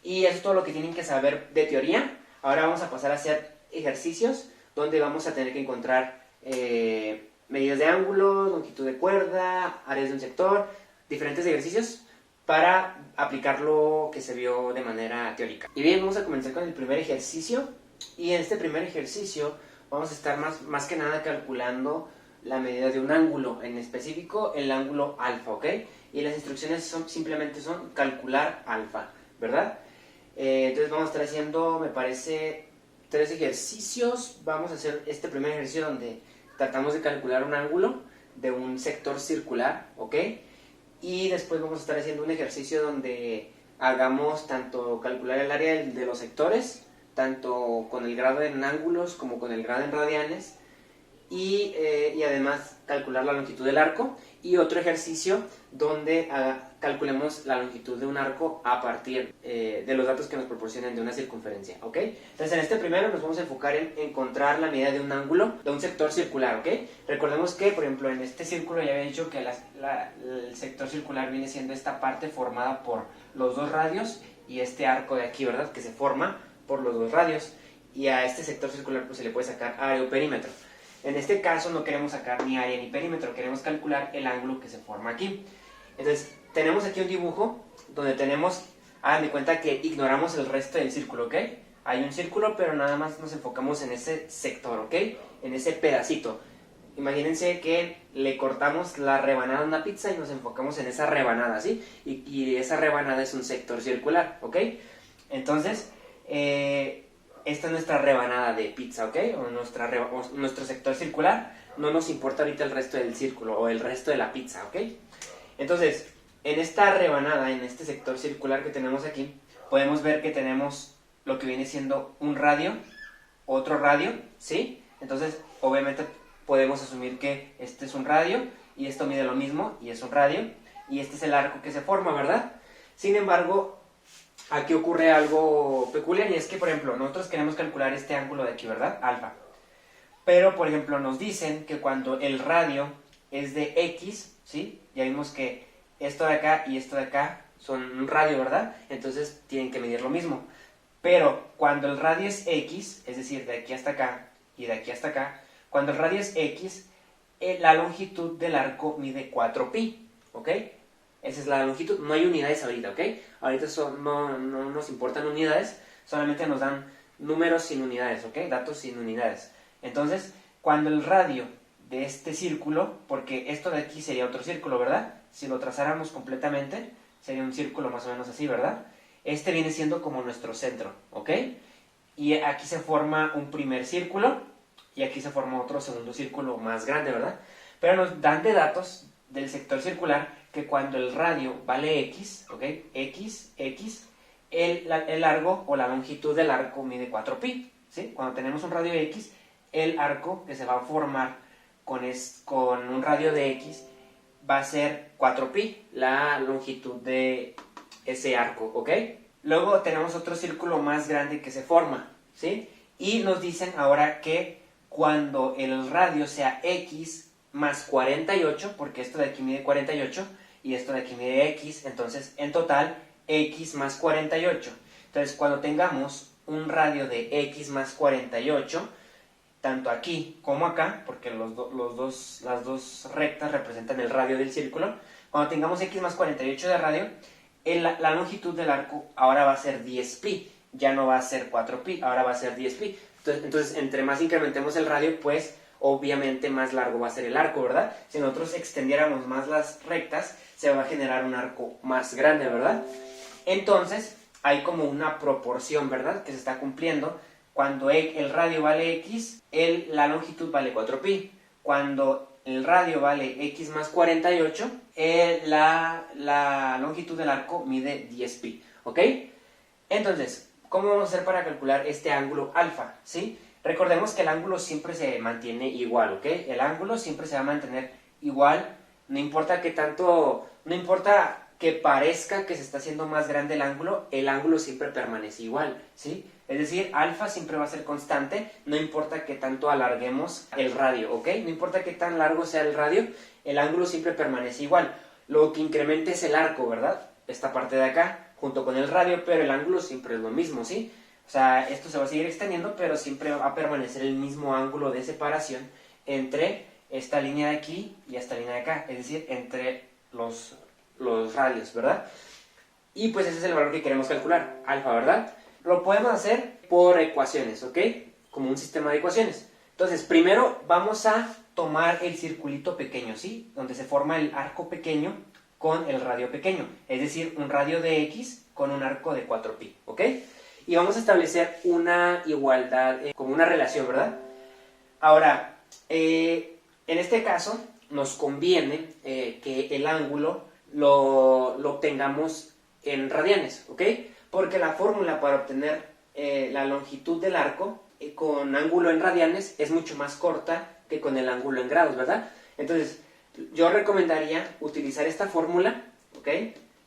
Y eso es todo lo que tienen que saber de teoría. Ahora vamos a pasar a hacer ejercicios donde vamos a tener que encontrar medidas de ángulo, longitud de cuerda, áreas de un sector, diferentes ejercicios para aplicar lo que se vio de manera teórica. Y bien, vamos a comenzar con el primer ejercicio. Y en este primer ejercicio vamos a estar más que nada calculando la medida de un ángulo, en específico el ángulo alfa, ¿ok? Y las instrucciones simplemente son calcular alfa, ¿verdad? Entonces vamos a estar haciendo, me parece, 3 ejercicios. Vamos a hacer este primer ejercicio donde tratamos de calcular un ángulo de un sector circular, ¿ok? Y después vamos a estar haciendo un ejercicio donde hagamos tanto calcular el área de los sectores, tanto con el grado en ángulos como con el grado en radianes, y además calcular la longitud del arco, y otro ejercicio donde calculemos la longitud de un arco a partir de los datos que nos proporcionen de una circunferencia, ¿ok? Entonces en este primero nos vamos a enfocar en encontrar la medida de un ángulo de un sector circular, ¿ok? Recordemos que, por ejemplo, en este círculo ya había dicho que el sector circular viene siendo esta parte formada por los dos radios y este arco de aquí, ¿verdad? Que se forma por los dos radios, y a este sector circular pues se le puede sacar área o perímetro. En este caso no queremos sacar ni área ni perímetro, queremos calcular el ángulo que se forma aquí. Entonces tenemos aquí un dibujo donde tenemos, hagan de cuenta que ignoramos el resto del círculo, ¿ok? Hay un círculo, pero nada más nos enfocamos en ese sector, ¿ok? En ese pedacito. Imagínense que le cortamos la rebanada a una pizza y nos enfocamos en esa rebanada, ¿sí? Y esa rebanada es un sector circular, ¿ok? Entonces, esta es nuestra rebanada de pizza, ¿ok? O nuestro sector circular. No nos importa ahorita el resto del círculo o el resto de la pizza, ¿ok? Entonces, en esta rebanada, en este sector circular que tenemos aquí, podemos ver que tenemos lo que viene siendo un radio, otro radio, ¿sí? Entonces, obviamente podemos asumir que este es un radio y esto mide lo mismo y es un radio, y este es el arco que se forma, ¿verdad? Sin embargo, aquí ocurre algo peculiar, y es que, por ejemplo, nosotros queremos calcular este ángulo de aquí, ¿verdad? Alfa. Pero, por ejemplo, nos dicen que cuando el radio es de X, ¿sí? Ya vimos que esto de acá y esto de acá son un radio, ¿verdad? Entonces tienen que medir lo mismo. Pero cuando el radio es X, es decir, de aquí hasta acá y de aquí hasta acá, cuando el radio es X, la longitud del arco mide 4pi, ¿ok? Esa es la longitud. No hay unidades ahorita, ¿ok? Ahorita no nos importan unidades, solamente nos dan números sin unidades, ¿ok? Datos sin unidades. Entonces, cuando el radio de este círculo, porque esto de aquí sería otro círculo, ¿verdad? Si lo trazáramos completamente, sería un círculo más o menos así, ¿verdad? Este viene siendo como nuestro centro, ¿ok? Y aquí se forma un primer círculo, y aquí se forma otro segundo círculo más grande, ¿verdad? Pero nos dan de datos del sector circular que cuando el radio vale X, ¿ok? X, el largo o la longitud del arco mide 4pi, ¿sí? Cuando tenemos un radio X, el arco que se va a formar con un radio de X va a ser 4pi, la longitud de ese arco, ¿ok? Luego tenemos otro círculo más grande que se forma, ¿sí? Y nos dicen ahora que cuando el radio sea X más 48, porque esto de aquí mide 48 y esto de aquí mide X, entonces en total X más 48. Entonces cuando tengamos un radio de X más 48, tanto aquí como acá, porque las dos rectas representan el radio del círculo, cuando tengamos X más 48 de radio, la longitud del arco ahora va a ser 10pi, ya no va a ser 4pi, ahora va a ser 10pi. Entonces entre más incrementemos el radio, pues obviamente más largo va a ser el arco, ¿verdad? Si nosotros extendiéramos más las rectas, se va a generar un arco más grande, ¿verdad? Entonces, hay como una proporción, ¿verdad?, que se está cumpliendo. Cuando el radio vale X, la longitud vale 4pi. Cuando el radio vale X más 48, la longitud del arco mide 10pi, ¿ok? Entonces, ¿cómo vamos a hacer para calcular este ángulo alfa? ¿Sí? Recordemos que el ángulo siempre se mantiene igual, ¿ok? El ángulo siempre se va a mantener igual, no importa que parezca que se está haciendo más grande el ángulo siempre permanece igual, ¿sí? Es decir, alfa siempre va a ser constante, no importa que tanto alarguemos el radio, ¿ok? No importa que tan largo sea el radio, el ángulo siempre permanece igual. Lo que incrementa es el arco, ¿verdad? Esta parte de acá, junto con el radio, pero el ángulo siempre es lo mismo, ¿sí? O sea, esto se va a seguir extendiendo, pero siempre va a permanecer el mismo ángulo de separación entre esta línea de aquí y esta línea de acá, es decir, entre los radios, ¿verdad? Y pues ese es el valor que queremos calcular, alfa, ¿verdad? Lo podemos hacer por ecuaciones, ¿ok? Como un sistema de ecuaciones. Entonces, primero vamos a tomar el circulito pequeño, ¿sí? Donde se forma el arco pequeño con el radio pequeño, es decir, un radio de X con un arco de 4pi, ¿ok? Y vamos a establecer una igualdad, como una relación, ¿verdad? Ahora, en este caso, nos conviene que el ángulo lo obtengamos en radianes, ¿ok? Porque la fórmula para obtener la longitud del arco con ángulo en radianes es mucho más corta que con el ángulo en grados, ¿verdad? Entonces, yo recomendaría utilizar esta fórmula, ¿ok?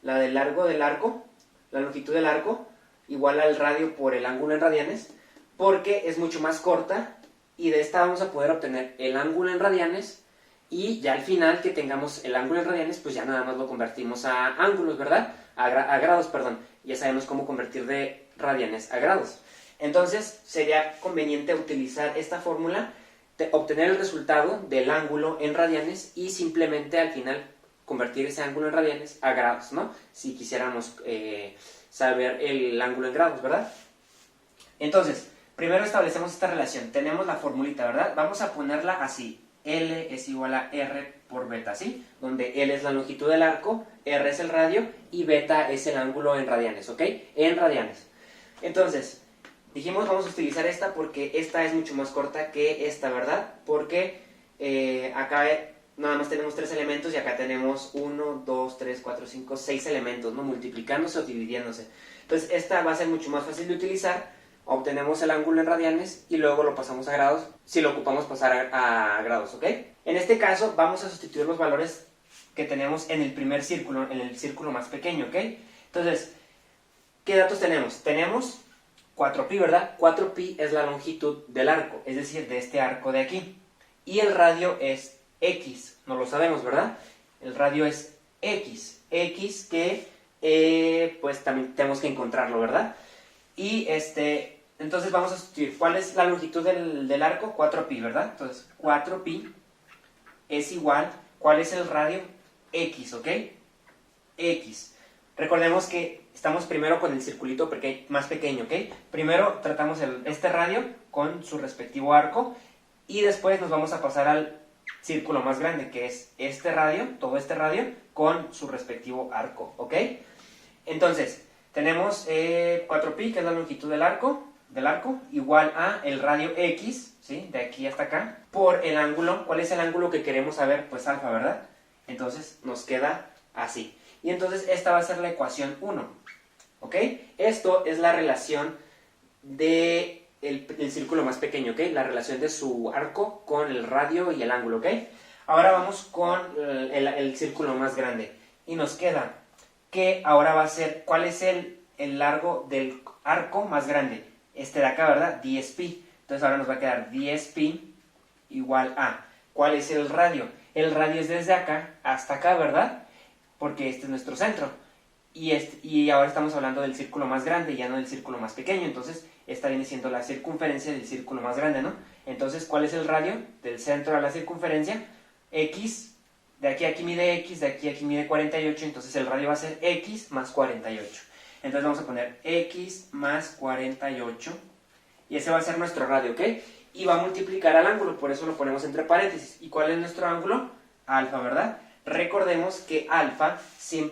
La del largo del arco, la longitud del arco, igual al radio por el ángulo en radianes, porque es mucho más corta y de esta vamos a poder obtener el ángulo en radianes y ya al final que tengamos el ángulo en radianes, pues ya nada más lo convertimos a ángulos, ¿verdad? A grados, perdón. Ya sabemos cómo convertir de radianes a grados. Entonces, sería conveniente utilizar esta fórmula, obtener el resultado del ángulo en radianes y simplemente al final convertir ese ángulo en radianes a grados, ¿no? Si quisiéramos saber el ángulo en grados, ¿verdad? Entonces, primero establecemos esta relación. Tenemos la formulita, ¿verdad? Vamos a ponerla así. L es igual a R por beta, ¿sí? Donde L es la longitud del arco, R es el radio y beta es el ángulo en radianes, ¿ok? En radianes. Entonces, dijimos vamos a utilizar esta porque esta es mucho más corta que esta, ¿verdad? Porque acá nada más tenemos 3 elementos y acá tenemos 1, 2, 3, 4, 5, 6 elementos, ¿no? Multiplicándose o dividiéndose. Entonces, esta va a ser mucho más fácil de utilizar. Obtenemos el ángulo en radianes y luego lo pasamos a grados si lo ocupamos pasar a grados, ¿ok? En este caso vamos a sustituir los valores que tenemos en el primer círculo, en el círculo más pequeño, ¿ok? Entonces, ¿qué datos tenemos? Tenemos 4pi, ¿verdad? 4pi es la longitud del arco, es decir, de este arco de aquí. Y el radio es X, no lo sabemos, ¿verdad? El radio es X, X que pues también tenemos que encontrarlo, ¿verdad? Y entonces vamos a sustituir. ¿Cuál es la longitud del arco? 4pi, ¿verdad? Entonces 4pi es igual, ¿cuál es el radio? X, ¿ok? X. Recordemos que estamos primero con el circulito más pequeño, ¿ok? Primero tratamos este radio con su respectivo arco y después nos vamos a pasar al círculo más grande, que es este radio, todo este radio, con su respectivo arco, ¿ok? Entonces, tenemos 4pi, que es la longitud del arco, igual a el radio X, ¿sí? De aquí hasta acá, por el ángulo. ¿Cuál es el ángulo que queremos saber? Pues alfa, ¿verdad? Entonces, nos queda así. Y entonces, esta va a ser la ecuación 1, ¿ok? Esto es la relación del círculo más pequeño, ¿ok? La relación de su arco con el radio y el ángulo, ¿ok? Ahora vamos con el círculo más grande. Y nos queda que ahora va a ser, ¿cuál es el largo del arco más grande? Este de acá, ¿verdad? 10pi. Entonces ahora nos va a quedar 10pi igual a, ¿cuál es el radio? El radio es desde acá hasta acá, ¿verdad? Porque este es nuestro centro. Y ahora estamos hablando del círculo más grande, ya no del círculo más pequeño. Entonces, esta viene siendo la circunferencia del círculo más grande, ¿no? Entonces, ¿cuál es el radio? Del centro a la circunferencia, X. De aquí a aquí mide X, de aquí a aquí mide 48, entonces el radio va a ser X más 48. Entonces vamos a poner X más 48, y ese va a ser nuestro radio, ¿ok? Y va a multiplicar al ángulo, por eso lo ponemos entre paréntesis. ¿Y cuál es nuestro ángulo? Alfa, ¿verdad? Recordemos que alfa,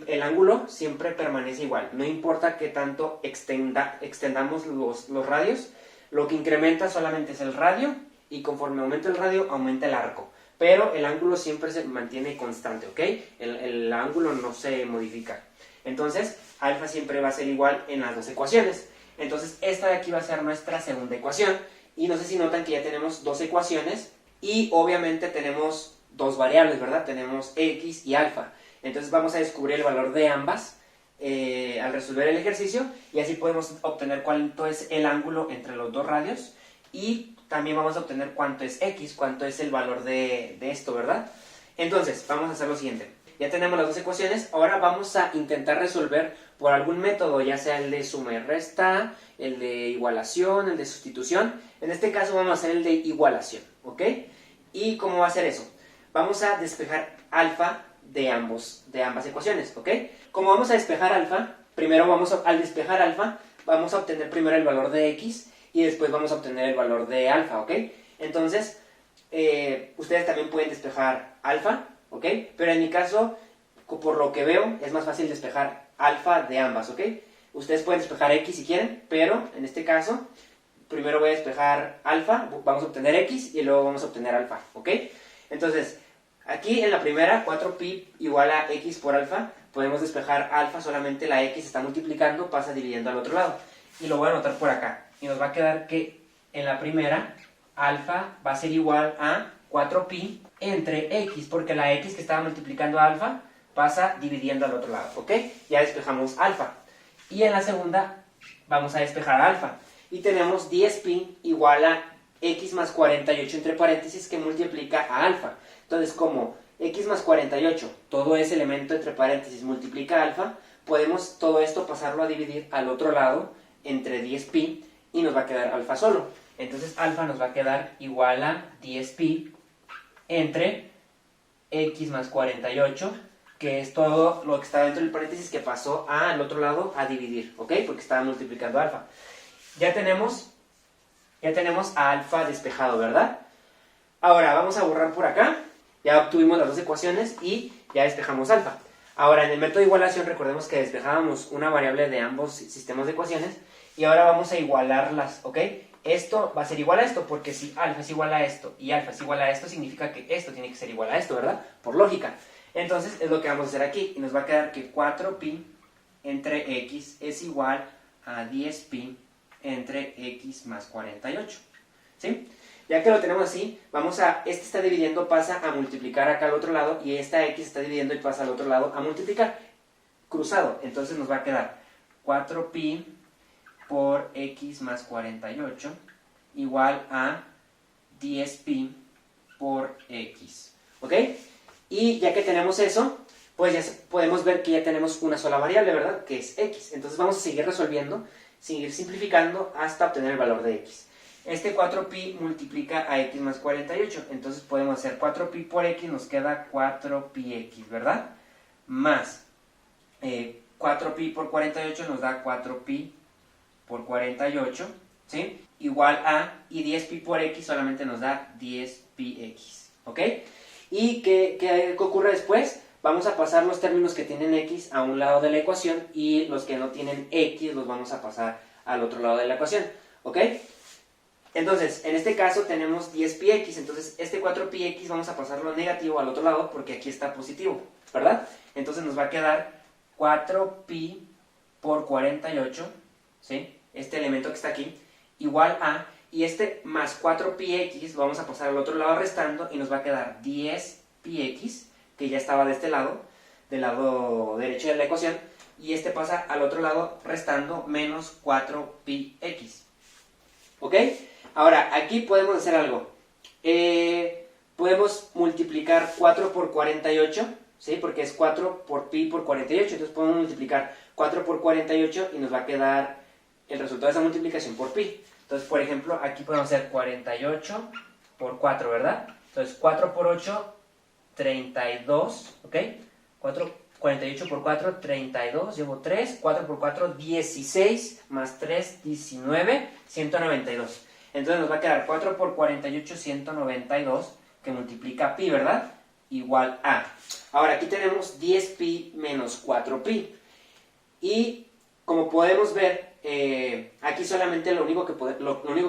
el ángulo siempre permanece igual. No importa qué tanto extendamos los radios, lo que incrementa solamente es el radio, y conforme aumenta el radio, aumenta el arco. Pero el ángulo siempre se mantiene constante, ¿ok? El ángulo no se modifica. Entonces, alfa siempre va a ser igual en las dos ecuaciones. Entonces, esta de aquí va a ser nuestra segunda ecuación. Y no sé si notan que ya tenemos dos ecuaciones y obviamente tenemos dos variables, ¿verdad? Tenemos X y alfa. Entonces, vamos a descubrir el valor de ambas al resolver el ejercicio y así podemos obtener cuánto es el ángulo entre los dos radios y también vamos a obtener cuánto es X, cuánto es el valor de esto, ¿verdad? Entonces, vamos a hacer lo siguiente. Ya tenemos las dos ecuaciones, ahora vamos a intentar resolver por algún método, ya sea el de suma y resta, el de igualación, el de sustitución. En este caso vamos a hacer el de igualación, ¿ok? ¿Y cómo va a ser eso? vamos a despejar alfa de ambas ecuaciones, ¿ok? Como vamos a despejar alfa, al despejar alfa, vamos a obtener primero el valor de x y después vamos a obtener el valor de alfa, ¿ok? Entonces, ustedes también pueden despejar alfa, ¿ok? Pero en mi caso, por lo que veo, es más fácil despejar alfa de ambas, ¿ok? Ustedes pueden despejar x si quieren, pero en este caso, primero voy a despejar alfa, vamos a obtener x y luego vamos a obtener alfa, ¿ok? Entonces, aquí en la primera, 4pi igual a x por alfa, podemos despejar alfa, solamente la x está multiplicando, pasa dividiendo al otro lado. Y lo voy a anotar por acá. Y nos va a quedar que en la primera, alfa va a ser igual a 4pi entre x, porque la x que estaba multiplicando a alfa pasa dividiendo al otro lado, ¿ok? Ya despejamos alfa. Y en la segunda vamos a despejar alfa. Y tenemos 10pi igual a x más 48 entre paréntesis que multiplica a alfa. Entonces, como x más 48, todo ese elemento entre paréntesis multiplica a alfa, podemos todo esto pasarlo a dividir al otro lado entre 10pi y nos va a quedar alfa solo. Entonces, alfa nos va a quedar igual a 10pi entre x más 48, que es todo lo que está dentro del paréntesis que pasó al otro lado a dividir, ¿ok? Porque estaba multiplicando alfa. Ya tenemos a alfa despejado, ¿verdad? Ahora vamos a borrar por acá. Ya obtuvimos las dos ecuaciones y ya despejamos alfa. Ahora, en el método de igualación, recordemos que despejábamos una variable de ambos sistemas de ecuaciones y ahora vamos a igualarlas, ¿ok? Esto va a ser igual a esto, porque si alfa es igual a esto y alfa es igual a esto, significa que esto tiene que ser igual a esto, ¿verdad? Por lógica. Entonces, es lo que vamos a hacer aquí. Y nos va a quedar que 4pi entre x es igual a 10pi entre x más 48. ¿Sí? Ya que lo tenemos así, este está dividiendo, pasa a multiplicar acá al otro lado, y esta x está dividiendo y pasa al otro lado a multiplicar. Cruzado. Entonces nos va a quedar 4pi por x más 48 igual a 10pi por x. ¿Ok? Y ya que tenemos eso, pues ya podemos ver que ya tenemos una sola variable, ¿verdad? Que es x. Entonces vamos a seguir resolviendo, seguir simplificando hasta obtener el valor de x. Este 4pi multiplica a x más 48. Entonces podemos hacer 4pi por x, nos queda 4πx, ¿verdad? Más 4pi por 48 nos da 4pi por 48, ¿sí? Igual a, y 10pi por x solamente nos da 10πx, ¿ok? ¿Y qué ocurre después? Vamos a pasar los términos que tienen x a un lado de la ecuación y los que no tienen x los vamos a pasar al otro lado de la ecuación, ¿ok? Entonces, en este caso tenemos 10πx, entonces este 4πx vamos a pasarlo negativo al otro lado porque aquí está positivo, ¿verdad? Entonces nos va a quedar 4pi por 48, ¿sí? Este elemento que está aquí, igual a, y este más 4πx lo vamos a pasar al otro lado restando y nos va a quedar 10πx, que ya estaba de este lado, del lado derecho de la ecuación, y este pasa al otro lado restando menos 4πx. ¿Ok? Ahora, aquí podemos hacer algo. Podemos multiplicar 4 por 48, ¿sí? Porque es 4 por pi por 48, entonces podemos multiplicar 4 por 48 y nos va a quedar el resultado de esa multiplicación por pi. Entonces, por ejemplo, aquí podemos hacer 48 por 4, ¿verdad? Entonces, 4 por 8, 32, ¿ok? 48 por 4, 32, llevo 3, 4 por 4, 16, más 3, 19, 192. Entonces nos va a quedar 4 por 48, 192, que multiplica pi, ¿verdad? Igual a. Ahora, aquí tenemos 10pi menos 4pi. Y como podemos ver, aquí solamente lo único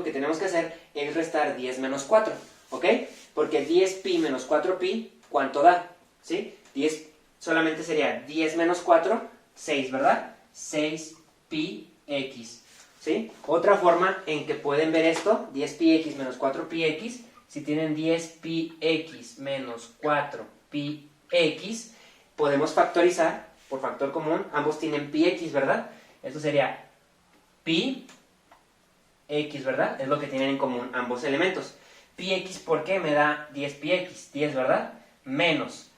que tenemos que hacer es restar 10 menos 4, ¿ok? Porque 10pi menos 4pi, ¿cuánto da? ¿Sí? 10 solamente sería 10 menos 4, 6, ¿verdad? 6πx, ¿sí? Otra forma en que pueden ver esto, 10πx menos 4πx, si tienen 10πx menos 4πx, podemos factorizar por factor común, ambos tienen πx, ¿verdad? Esto sería πx, ¿verdad? Es lo que tienen en común ambos elementos. Πx, ¿por qué? Me da 10πx, 10, ¿verdad? Menos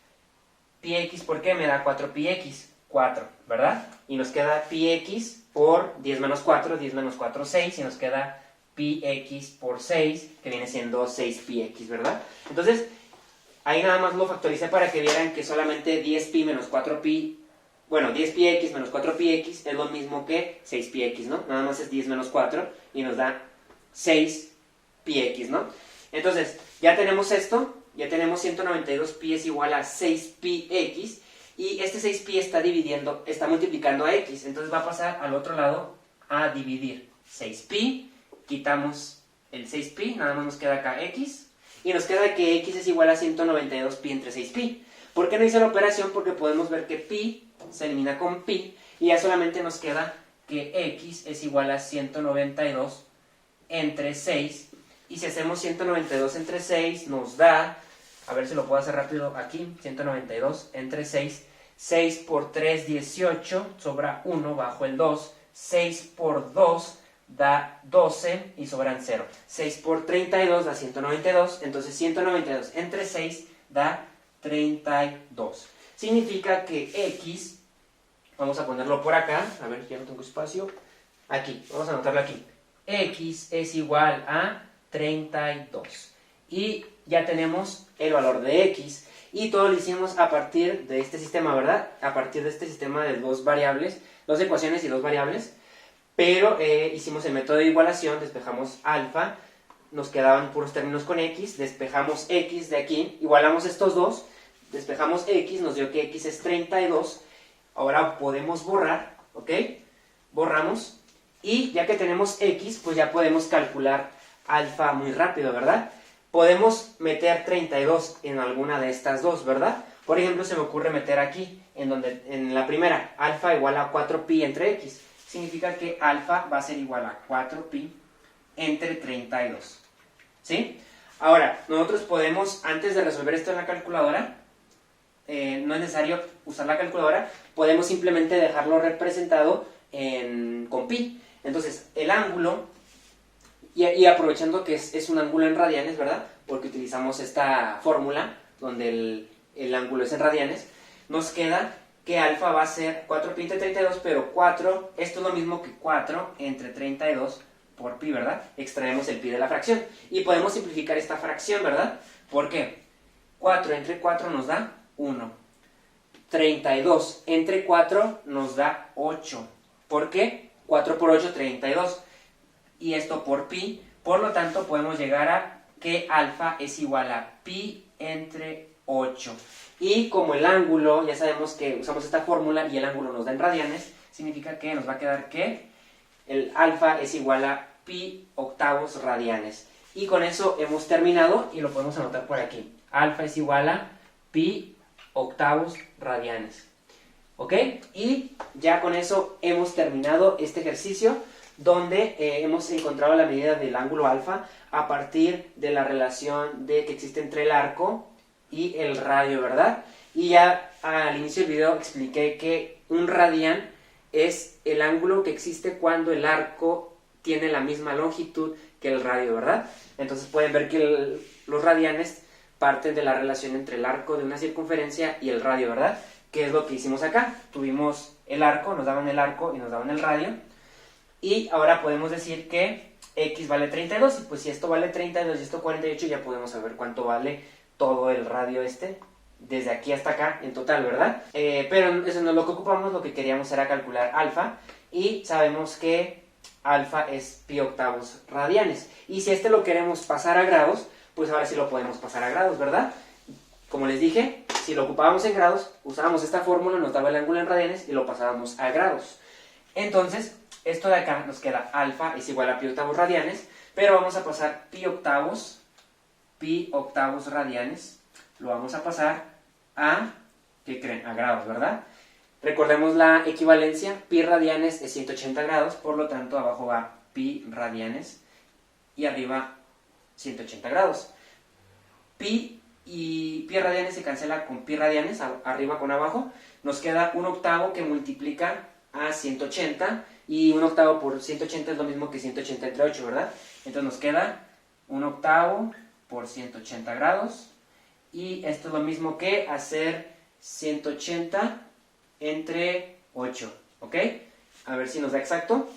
πx, ¿por qué? Me da 4πx, 4, ¿verdad? Y nos queda πx por 10 menos 4, 10 menos 4, 6, y nos queda πx por 6, que viene siendo 6πx, ¿verdad? Entonces, Ahí nada más lo factoricé para que vieran que solamente 10pi menos 4pi, bueno, 10πx menos 4πx es lo mismo que 6πx, ¿no? Nada más es 10 menos 4 y nos da 6πx, ¿no? Entonces, ya tenemos esto, ya tenemos 192pi es igual a 6πx, y este 6pi está multiplicando a x, entonces va a pasar al otro lado a dividir 6pi, quitamos el 6pi, nada más nos queda acá x, y nos queda que x es igual a 192pi entre 6pi. ¿Por qué no hice la operación? Porque podemos ver que pi se elimina con pi, y ya solamente nos queda que x es igual a 192 entre 6, y si hacemos 192 entre 6 nos da, a ver si lo puedo hacer rápido aquí, 192 entre 6, 6 por 3, 18, sobra 1 bajo el 2, 6 por 2 da 12 y sobran 0. 6 por 32 da 192, entonces 192 entre 6 da 32. Significa que x, vamos a ponerlo por acá, a ver, ya no tengo espacio, aquí, vamos a anotarlo aquí. X es igual a 32. Y ya tenemos el valor de x. Y todo lo hicimos a partir de este sistema, ¿verdad? A partir de este sistema de dos variables, dos ecuaciones y dos variables. Pero hicimos el método de igualación, despejamos alfa, nos quedaban puros términos con x, despejamos x de aquí, igualamos estos dos, despejamos x, nos dio que x es 32. Ahora podemos borrar, ¿ok? Borramos. Y ya que tenemos x, pues ya podemos calcular alfa muy rápido, ¿verdad? Podemos meter 32 en alguna de estas dos, ¿verdad? Por ejemplo, se me ocurre meter aquí, en la primera, alfa igual a 4pi entre x. Significa que alfa va a ser igual a 4pi entre 32. ¿Sí? Ahora, nosotros podemos, antes de resolver esto en la calculadora, no es necesario usar la calculadora, podemos simplemente dejarlo representado con pi. Entonces, el ángulo, y aprovechando que es un ángulo en radianes, ¿verdad? Porque utilizamos esta fórmula donde el ángulo es en radianes, nos queda que alfa va a ser 4pi entre 32, pero 4, esto es lo mismo que 4 entre 32 por pi, ¿verdad? Extraemos el pi de la fracción. Y podemos simplificar esta fracción, ¿verdad? ¿Por qué? 4 entre 4 nos da 1. 32 entre 4 nos da 8. ¿Por qué? 4 por 8, 32. Y esto por pi. Por lo tanto, podemos llegar a que alfa es igual a pi entre 8. Y como el ángulo, ya sabemos que usamos esta fórmula y el ángulo nos da en radianes, significa que nos va a quedar que el alfa es igual a pi octavos radianes. Y con eso hemos terminado y lo podemos anotar por aquí. Alfa es igual a pi octavos radianes. ¿Ok? Y ya con eso hemos terminado este ejercicio donde hemos encontrado la medida del ángulo alfa a partir de la relación que existe entre el arco y el radio, ¿verdad? Y ya al inicio del video expliqué que un radián es el ángulo que existe cuando el arco tiene la misma longitud que el radio, ¿verdad? Entonces pueden ver que los radianes parten de la relación entre el arco de una circunferencia y el radio, ¿verdad? ¿Qué es lo que hicimos acá? Tuvimos el arco, nos daban el arco y nos daban el radio. Y ahora podemos decir que x vale 32, y pues si esto vale 32 y esto 48, ya podemos saber cuánto vale todo el radio desde aquí hasta acá en total, ¿verdad? Pero eso no es lo que ocupamos, lo que queríamos era calcular alfa, y sabemos que alfa es pi octavos radianes. Y si lo queremos pasar a grados, pues ahora sí lo podemos pasar a grados, ¿verdad? Como les dije, si lo ocupábamos en grados, usábamos esta fórmula, nos daba el ángulo en radianes y lo pasábamos a grados. Entonces, esto de acá nos queda alfa es igual a pi octavos radianes, pero vamos a pasar pi octavos radianes, lo vamos a pasar a, ¿qué creen? A grados, ¿verdad? Recordemos la equivalencia, pi radianes es 180 grados, por lo tanto abajo va pi radianes y arriba 180 grados. Pi radianes se cancela con pi radianes, arriba con abajo, nos queda un octavo que multiplica a 180, y un octavo por 180 es lo mismo que 180 entre 8, ¿verdad? Entonces nos queda un octavo por 180 grados, y esto es lo mismo que hacer 180 entre 8, ¿ok? A ver si nos da exacto.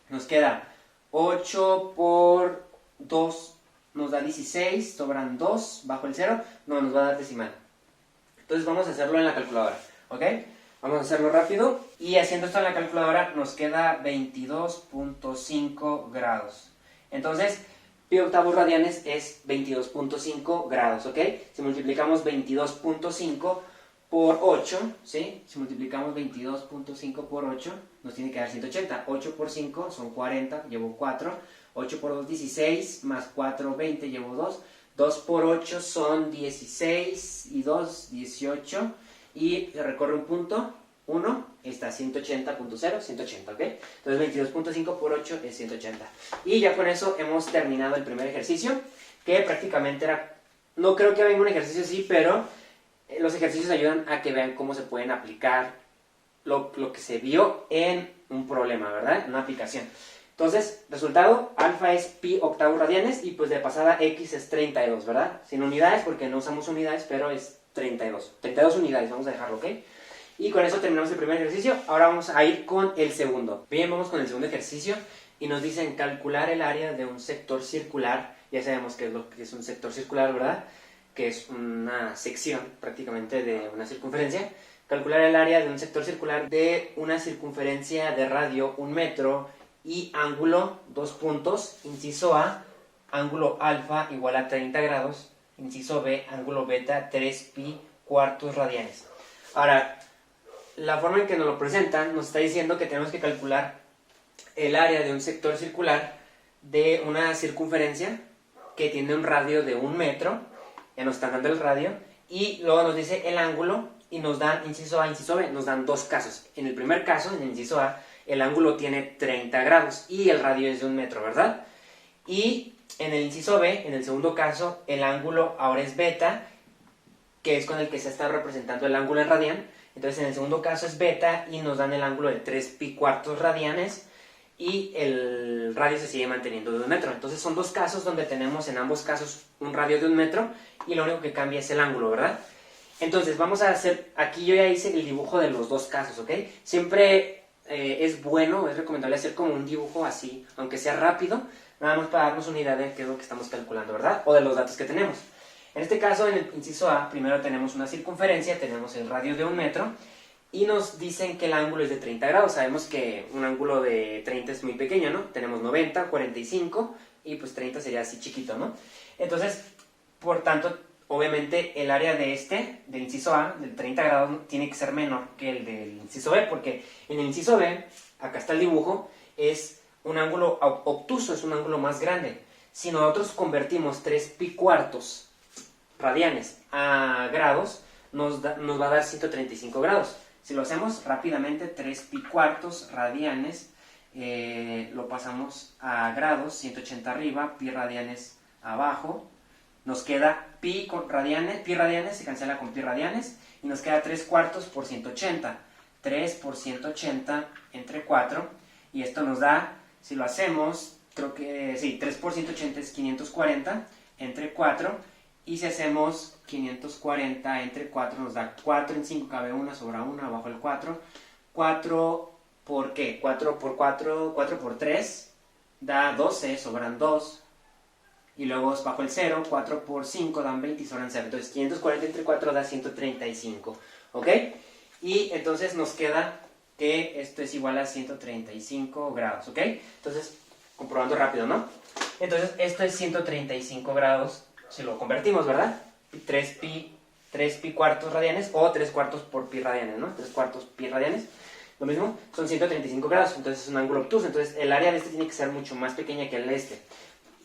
Nos queda 8 por 2 nos da 16, sobran 2 bajo el 0, no, nos va a dar decimal. Entonces vamos a hacerlo en la calculadora, ¿ok? Vamos a hacerlo rápido y haciendo esto en la calculadora nos queda 22.5 grados. Entonces, pi octavos radianes es 22.5 grados, ¿ok? Si multiplicamos 22.5 por 8, ¿sí? Si multiplicamos 22.5 por 8, nos tiene que dar 180. 8 por 5 son 40, llevo 4. 8 por 2, 16, más 4, 20, llevo 2. 2 por 8 son 16 y 2, 18. Y recorre un punto, 1, está 180.0, 180, ¿ok? Entonces 22.5 por 8 es 180. Y ya con eso hemos terminado el primer ejercicio, que prácticamente era, no creo que venga un ejercicio así, pero los ejercicios ayudan a que vean cómo se pueden aplicar lo que se vio en un problema, ¿verdad? En una aplicación. Entonces, resultado, alfa es pi octavos radianes y pues de pasada x es 32, ¿verdad? Sin unidades porque no usamos unidades, pero es 32. 32 unidades, vamos a dejarlo, ¿ok? Y con eso terminamos el primer ejercicio. Ahora vamos a ir con el segundo. Bien, vamos con el segundo ejercicio y nos dicen calcular el área de un sector circular. Ya sabemos qué es lo que es un sector circular, ¿verdad? Que es una sección prácticamente de una circunferencia. Calcular el área de un sector circular de una circunferencia de radio 1 metro y ángulo, 2 puntos, inciso A, ángulo alfa igual a 30 grados, inciso B, ángulo beta, 3 pi cuartos radianes. Ahora, la forma en que nos lo presentan nos está diciendo que tenemos que calcular el área de un sector circular de una circunferencia que tiene un radio de 1 metro, ya nos están dando el radio, y luego nos dice el ángulo y nos dan inciso A, inciso B, nos dan dos casos. En el primer caso, en el inciso A, el ángulo tiene 30 grados y el radio es de 1 metro, ¿verdad? Y en el inciso B, en el segundo caso, el ángulo ahora es beta, que es con el que se está representando el ángulo en radian. Entonces en el segundo caso es beta y nos dan el ángulo de 3 pi cuartos radianes y el radio se sigue manteniendo de 1 metro. Entonces son dos casos donde tenemos en ambos casos un radio de 1 metro y lo único que cambia es el ángulo, ¿verdad? Entonces vamos a hacer, aquí yo ya hice el dibujo de los dos casos, ¿ok? Siempre es bueno, es recomendable hacer como un dibujo así, aunque sea rápido, nada más para darnos una idea de qué es lo que estamos calculando, ¿verdad? O de los datos que tenemos. En este caso, en el inciso A, primero tenemos una circunferencia, tenemos el radio de 1 metro, y nos dicen que el ángulo es de 30 grados. Sabemos que un ángulo de 30 es muy pequeño, ¿no? Tenemos 90, 45, y pues 30 sería así chiquito, ¿no? Entonces, por tanto, obviamente el área de del inciso A, del 30 grados, tiene que ser menor que el del inciso B, porque en el inciso B, acá está el dibujo, es un ángulo obtuso, es un ángulo más grande. Si nosotros convertimos 3 pi cuartos radianes a grados, nos va a dar 135 grados. Si lo hacemos rápidamente, 3 pi cuartos radianes, lo pasamos a grados, 180 arriba, pi radianes abajo, nos queda pi radianes se cancela con pi radianes, y nos queda 3 cuartos por 180. 3 por 180 entre 4, y esto nos da, si lo hacemos, creo que sí, 3 por 180 es 540 entre 4, y si hacemos 540 entre 4 nos da 4 en 5, cabe 1, sobra 1, abajo el 4. 4 por ¿qué? 4 por 4, 4 por 3, da 12, sobran 2. Y luego bajo el 0, 4 por 5 dan 20 y sobran 0. Entonces 540 entre 4 da 135, ¿ok? Y entonces nos queda que esto es igual a 135 grados, ¿ok? Entonces, comprobando rápido, ¿no? Entonces, esto es 135 grados, si lo convertimos, ¿verdad? 3 pi cuartos radianes o 3 cuartos por pi radianes, ¿no? 3 cuartos pi radianes, lo mismo, son 135 grados, entonces es un ángulo obtuso. Entonces, el área de este tiene que ser mucho más pequeña que el de este.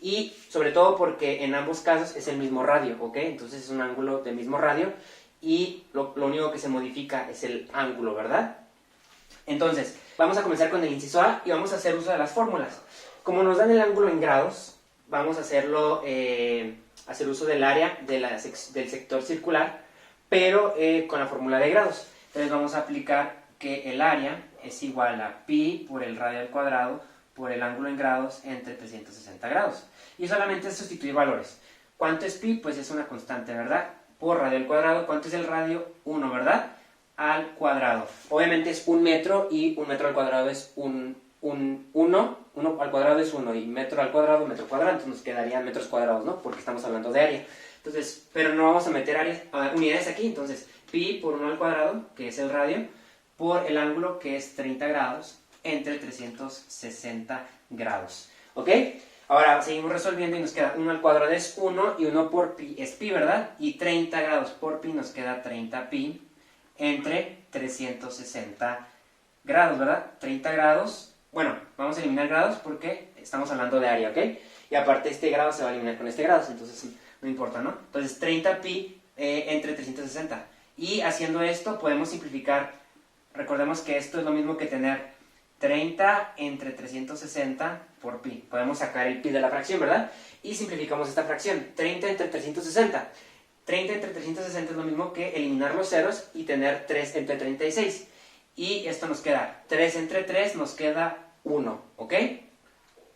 Y sobre todo porque en ambos casos es el mismo radio, ¿ok? Entonces es un ángulo del mismo radio y lo único que se modifica es el ángulo, ¿verdad? Entonces, vamos a comenzar con el inciso A y vamos a hacer uso de las fórmulas. Como nos dan el ángulo en grados, vamos a hacerlo, hacer uso del área del sector circular, pero con la fórmula de grados. Entonces vamos a aplicar que el área es igual a pi por el radio al cuadrado por el ángulo en grados entre 360 grados. Y solamente es sustituir valores. ¿Cuánto es pi? Pues es una constante, ¿verdad? Por radio al cuadrado. ¿Cuánto es el radio? 1, ¿verdad? Al cuadrado. Obviamente es 1 metro y 1 metro al cuadrado es 1 1 al cuadrado es 1 y metro al cuadrado, entonces nos quedarían metros cuadrados, ¿no? Porque estamos hablando de área. Entonces, pero no vamos a meter unidades aquí, entonces pi por 1 al cuadrado, que es el radio, por el ángulo que es 30 grados entre 360 grados. ¿Ok? Ahora seguimos resolviendo y nos queda 1 al cuadrado es 1 y 1 por pi es pi, ¿verdad? Y 30 grados por pi nos queda 30 pi entre 360 grados, ¿verdad? 30 grados, bueno, vamos a eliminar grados porque estamos hablando de área, ¿ok? Y aparte este grado se va a eliminar con este grado, entonces no importa, ¿no? Entonces 30 pi entre 360. Y haciendo esto podemos simplificar, recordemos que esto es lo mismo que tener 30 entre 360 por pi. Podemos sacar el pi de la fracción, ¿verdad? Y simplificamos esta fracción. 30 entre 360. 30 entre 360 es lo mismo que eliminar los ceros y tener 3 entre 36. Y esto nos queda 3 entre 3 nos queda 1, ¿ok?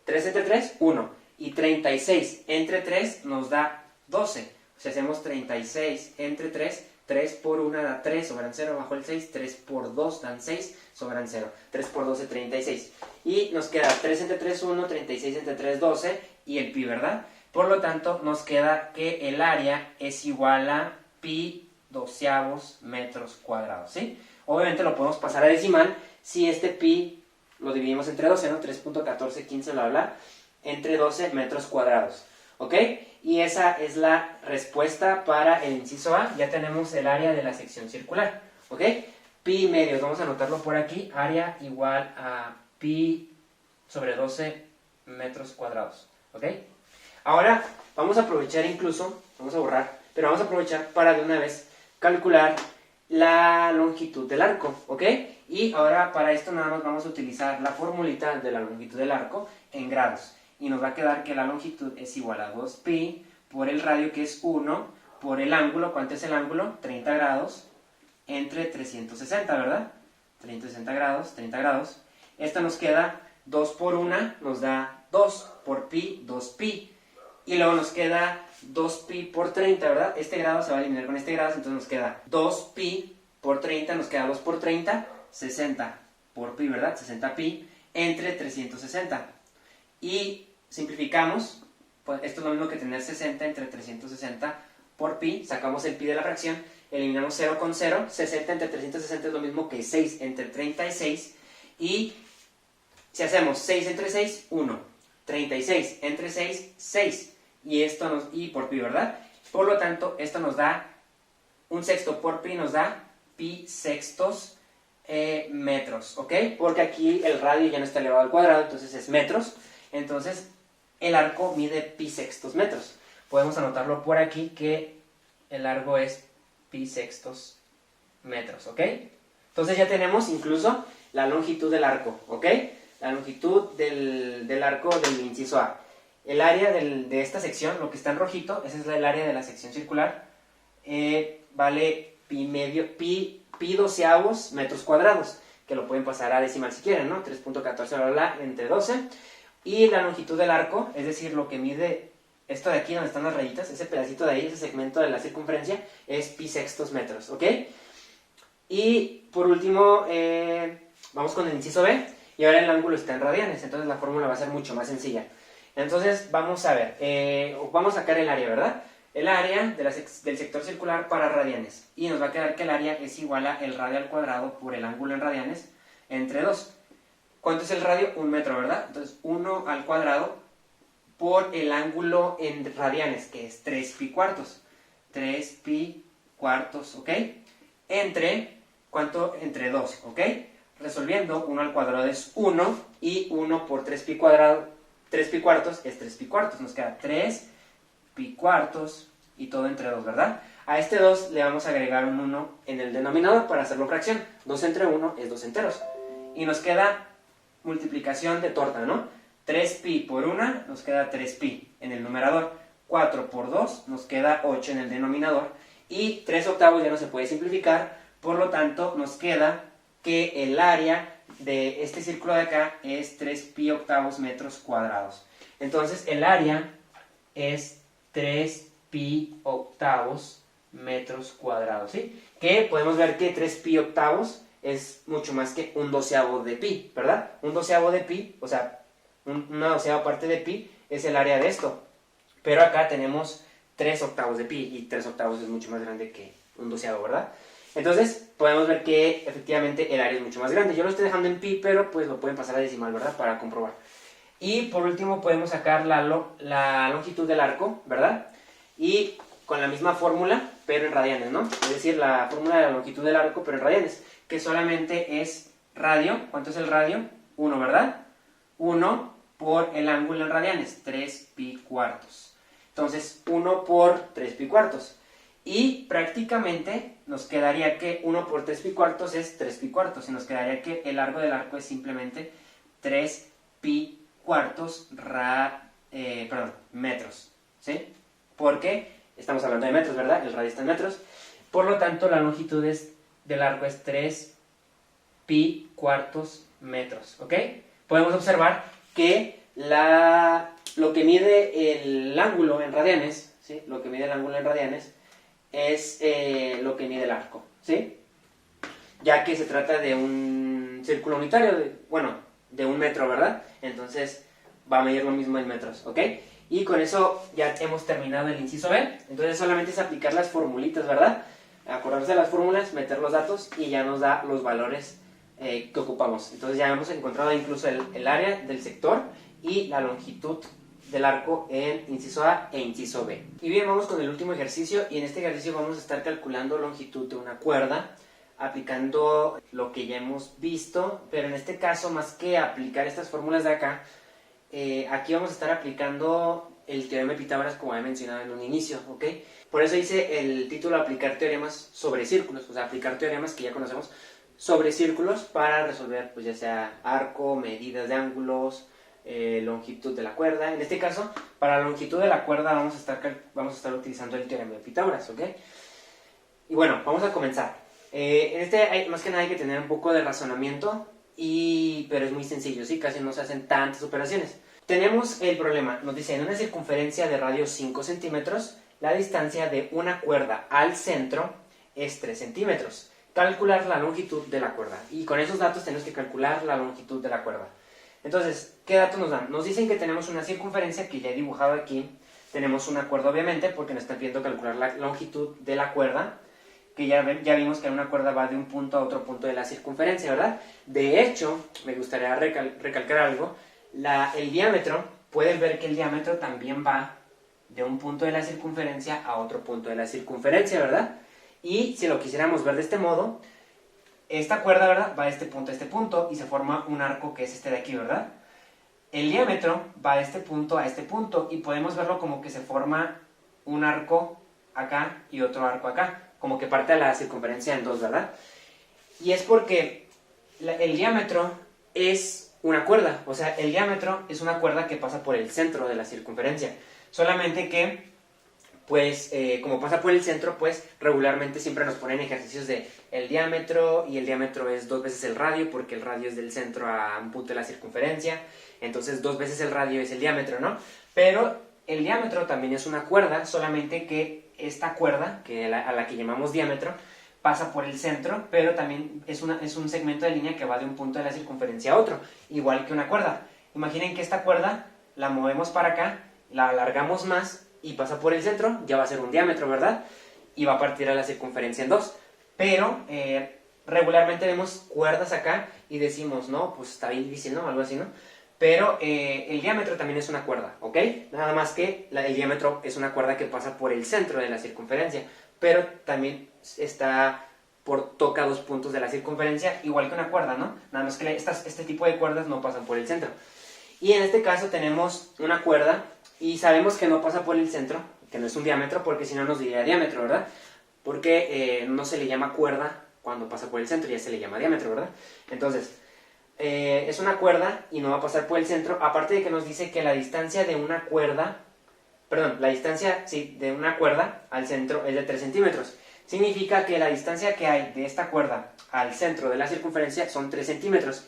3 entre 3, 1. Y 36 entre 3 nos da 12. Si hacemos 36 entre 3, 3 por 1 da 3, sobran 0 bajo el 6, 3 por 2 dan 6, sobran 0. 3 por 12, 36. Y nos queda 3 entre 3, 1, 36 entre 3, 12, y el pi, ¿verdad? Por lo tanto, nos queda que el área es igual a pi doceavos metros cuadrados, ¿sí? Obviamente lo podemos pasar a decimal si este pi lo dividimos entre 12, ¿no? 3.1415, bla, bla, entre 12 metros cuadrados, ¿ok? Y esa es la respuesta para el inciso A. Ya tenemos el área de la sección circular, ¿ok? Pi medios, vamos a anotarlo por aquí, área igual a pi sobre 12 metros cuadrados, ¿ok? Ahora vamos a aprovechar incluso, vamos a borrar, pero vamos a aprovechar para de una vez calcular la longitud del arco, ¿ok? Y ahora para esto nada más vamos a utilizar la formulita de la longitud del arco en grados. Y nos va a quedar que la longitud es igual a 2pi por el radio, que es 1, por el ángulo. ¿Cuánto es el ángulo? 30 grados entre 360, ¿verdad? 360 grados, 30 grados. Esto nos queda 2 por 1, nos da 2 por pi, 2pi. Y luego nos queda 2pi por 30, ¿verdad? Este grado se va a eliminar con este grado, entonces nos queda 2pi por 30, nos queda 2 por 30, 60 por pi, ¿verdad? 60pi entre 360. Y simplificamos, pues esto es lo mismo que tener 60 entre 360 por pi, sacamos el pi de la fracción, eliminamos 0 con 0, 60 entre 360 es lo mismo que 6 entre 36, y si hacemos 6 entre 6, 1, 36 entre 6, 6, y por pi, ¿verdad? Por lo tanto, esto nos da, un sexto por pi nos da pi sextos metros, ¿ok? Porque aquí el radio ya no está elevado al cuadrado, entonces es metros, entonces el arco mide pi sextos metros. Podemos anotarlo por aquí que el largo es pi sextos metros, ¿ok? Entonces ya tenemos incluso la longitud del arco, ¿ok? La longitud del arco del inciso A. El área de esta sección, lo que está en rojito, esa es el área de la sección circular, vale pi doceavos metros cuadrados, que lo pueden pasar a decimal si quieren, ¿no? 3.14, bla, bla, entre 12. Y la longitud del arco, es decir, lo que mide esto de aquí donde están las rayitas, ese pedacito de ahí, ese segmento de la circunferencia, es pi sextos metros, ¿ok? Y por último, vamos con el inciso B, y ahora el ángulo está en radianes, entonces la fórmula va a ser mucho más sencilla. Entonces vamos a ver, vamos a sacar el área, ¿verdad? El área del sector circular para radianes, y nos va a quedar que el área es igual a el radio al cuadrado por el ángulo en radianes entre 2. ¿Cuánto es el radio? 1 metro, ¿verdad? Entonces 1 al cuadrado por el ángulo en radianes, que es 3 pi cuartos. 3 pi cuartos, ¿ok? Entre, ¿cuánto? Entre 2, ¿ok? Resolviendo, 1 al cuadrado es 1, y 1 por 3 pi cuadrado, 3 pi cuartos es 3 pi cuartos. Nos queda 3 pi cuartos y todo entre 2, ¿verdad? A este 2 le vamos a agregar un 1 en el denominador para hacerlo fracción. 2 entre 1 es 2 enteros. Y nos queda multiplicación de torta, ¿no? 3pi por 1 nos queda 3pi en el numerador. 4 por 2 nos queda 8 en el denominador. Y 3 octavos ya no se puede simplificar, por lo tanto nos queda que el área de este círculo de acá es 3pi octavos metros cuadrados. Entonces el área es 3pi octavos metros cuadrados, ¿sí? Que podemos ver que 3pi octavos es mucho más que un doceavo de pi, ¿verdad? Un doceavo de pi, o sea, una doceava parte de pi es el área de esto. Pero acá tenemos 3 octavos de pi y 3 octavos es mucho más grande que un doceavo, ¿verdad? Entonces podemos ver que efectivamente el área es mucho más grande. Yo lo estoy dejando en pi, pero pues lo pueden pasar a decimal, ¿verdad? Para comprobar. Y por último podemos sacar la longitud del arco, ¿verdad? Y con la misma fórmula, pero en radianes, ¿no? Es decir, la fórmula de la longitud del arco, pero en radianes, que solamente es radio. ¿Cuánto es el radio? 1, ¿verdad? 1 por el ángulo en radianes, 3 pi cuartos. Entonces, 1 por 3 pi cuartos. Y prácticamente nos quedaría que 1 por 3 pi cuartos es 3 pi cuartos. Y nos quedaría que el largo del arco es simplemente 3 pi cuartos metros. ¿Sí? Porque estamos hablando de metros, ¿verdad? El radio está en metros. Por lo tanto, la longitud del arco es 3 pi cuartos metros. ¿Ok? Podemos observar que lo que mide el ángulo en radianes, ¿sí? Lo que mide el ángulo en radianes es lo que mide el arco, ¿sí? Ya que se trata de un círculo unitario, de 1 metro, ¿verdad? Entonces va a medir lo mismo en metros, ¿ok? Y con eso ya hemos terminado el inciso B. Entonces solamente es aplicar las formulitas, ¿verdad? Acordarse de las fórmulas, meter los datos y ya nos da los valores que ocupamos. Entonces ya hemos encontrado incluso el área del sector y la longitud del arco en inciso A e inciso B. Y bien, vamos con el último ejercicio, y en este ejercicio vamos a estar calculando longitud de una cuerda aplicando lo que ya hemos visto, pero en este caso, más que aplicar estas fórmulas de acá, aquí vamos a estar aplicando el teorema de Pitágoras, como he mencionado en un inicio, ¿ok? Por eso hice el título aplicar teoremas sobre círculos, o sea, aplicar teoremas que ya conocemos sobre círculos para resolver, pues ya sea arco, medidas de ángulos, longitud de la cuerda. En este caso, para la longitud de la cuerda vamos a estar utilizando el teorema de Pitágoras, ¿ok? Y bueno, vamos a comenzar. Más que nada hay que tener un poco de razonamiento, pero es muy sencillo, ¿sí? Casi no se hacen tantas operaciones. Tenemos el problema, nos dice, en una circunferencia de radio 5 centímetros, la distancia de una cuerda al centro es 3 centímetros. Calcular la longitud de la cuerda. Y con esos datos tenemos que calcular la longitud de la cuerda. Entonces, ¿qué datos nos dan? Nos dicen que tenemos una circunferencia que ya he dibujado aquí. Tenemos una cuerda, obviamente, porque nos están pidiendo calcular la longitud de la cuerda, que ya vimos que una cuerda va de un punto a otro punto de la circunferencia, ¿verdad? De hecho, me gustaría recalcar algo. El diámetro, pueden ver que el diámetro también va de un punto de la circunferencia a otro punto de la circunferencia, ¿verdad? Y si lo quisiéramos ver de este modo, esta cuerda, ¿verdad?, va de este punto y se forma un arco que es este de aquí, ¿verdad? El diámetro va de este punto a este punto y podemos verlo como que se forma un arco acá y otro arco acá, como que parte de la circunferencia en dos, ¿verdad? Y es porque el diámetro es una cuerda, o sea, el diámetro es una cuerda que pasa por el centro de la circunferencia, solamente que pues como pasa por el centro, pues regularmente siempre nos ponen ejercicios de el diámetro, y el diámetro es 2 veces el radio, porque el radio es del centro a un punto de la circunferencia, entonces 2 veces el radio es el diámetro, ¿no? Pero el diámetro también es una cuerda, solamente que esta cuerda, a la que llamamos diámetro, pasa por el centro, pero también es un segmento de línea que va de un punto de la circunferencia a otro, igual que una cuerda. Imaginen que esta cuerda la movemos para acá, la alargamos más, y pasa por el centro, ya va a ser un diámetro, ¿verdad? Y va a partir a la circunferencia en dos. Pero regularmente vemos cuerdas acá y decimos, no, pues está bien difícil, ¿no? Algo así, ¿no? Pero el diámetro también es una cuerda, ¿ok? Nada más que el diámetro es una cuerda que pasa por el centro de la circunferencia, pero también toca 2 puntos de la circunferencia, igual que una cuerda, ¿no? Nada más que este tipo de cuerdas no pasan por el centro. Y en este caso tenemos una cuerda, y sabemos que no pasa por el centro, que no es un diámetro, porque si no nos diría diámetro, ¿verdad? Porque no se le llama cuerda cuando pasa por el centro, ya se le llama diámetro, ¿verdad? Entonces, es una cuerda y no va a pasar por el centro, aparte de que nos dice que la distancia de una cuerda, de una cuerda al centro es de 3 centímetros. Significa que la distancia que hay de esta cuerda al centro de la circunferencia son 3 centímetros.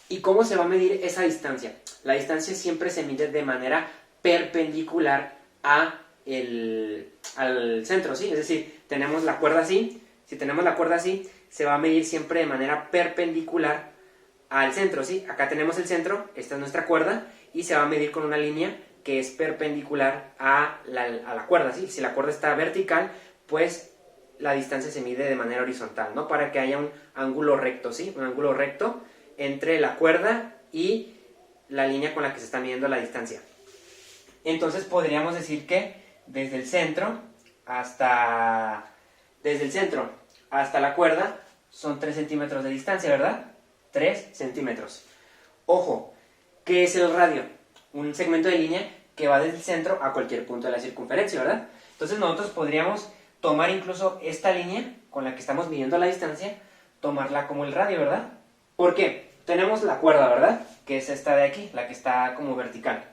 ¿Y cómo se va a medir esa distancia? La distancia siempre se mide de manera perpendicular al centro, ¿sí? Es decir, tenemos la cuerda así. Si tenemos la cuerda así, se va a medir siempre de manera perpendicular al centro, ¿sí? Acá tenemos el centro, esta es nuestra cuerda, y se va a medir con una línea que es perpendicular a la cuerda, ¿sí? Si la cuerda está vertical, pues la distancia se mide de manera horizontal, ¿no? Para que haya un ángulo recto, ¿sí? Un ángulo recto entre la cuerda y la línea con la que se está midiendo la distancia. Entonces podríamos decir que desde el centro hasta la cuerda son 3 centímetros de distancia, ¿verdad? 3 centímetros. Ojo, ¿qué es el radio? Un segmento de línea que va desde el centro a cualquier punto de la circunferencia, ¿verdad? Entonces nosotros podríamos tomar incluso esta línea con la que estamos midiendo la distancia, tomarla como el radio, ¿verdad? ¿Por qué? Tenemos la cuerda, ¿verdad? Que es esta de aquí, la que está como vertical.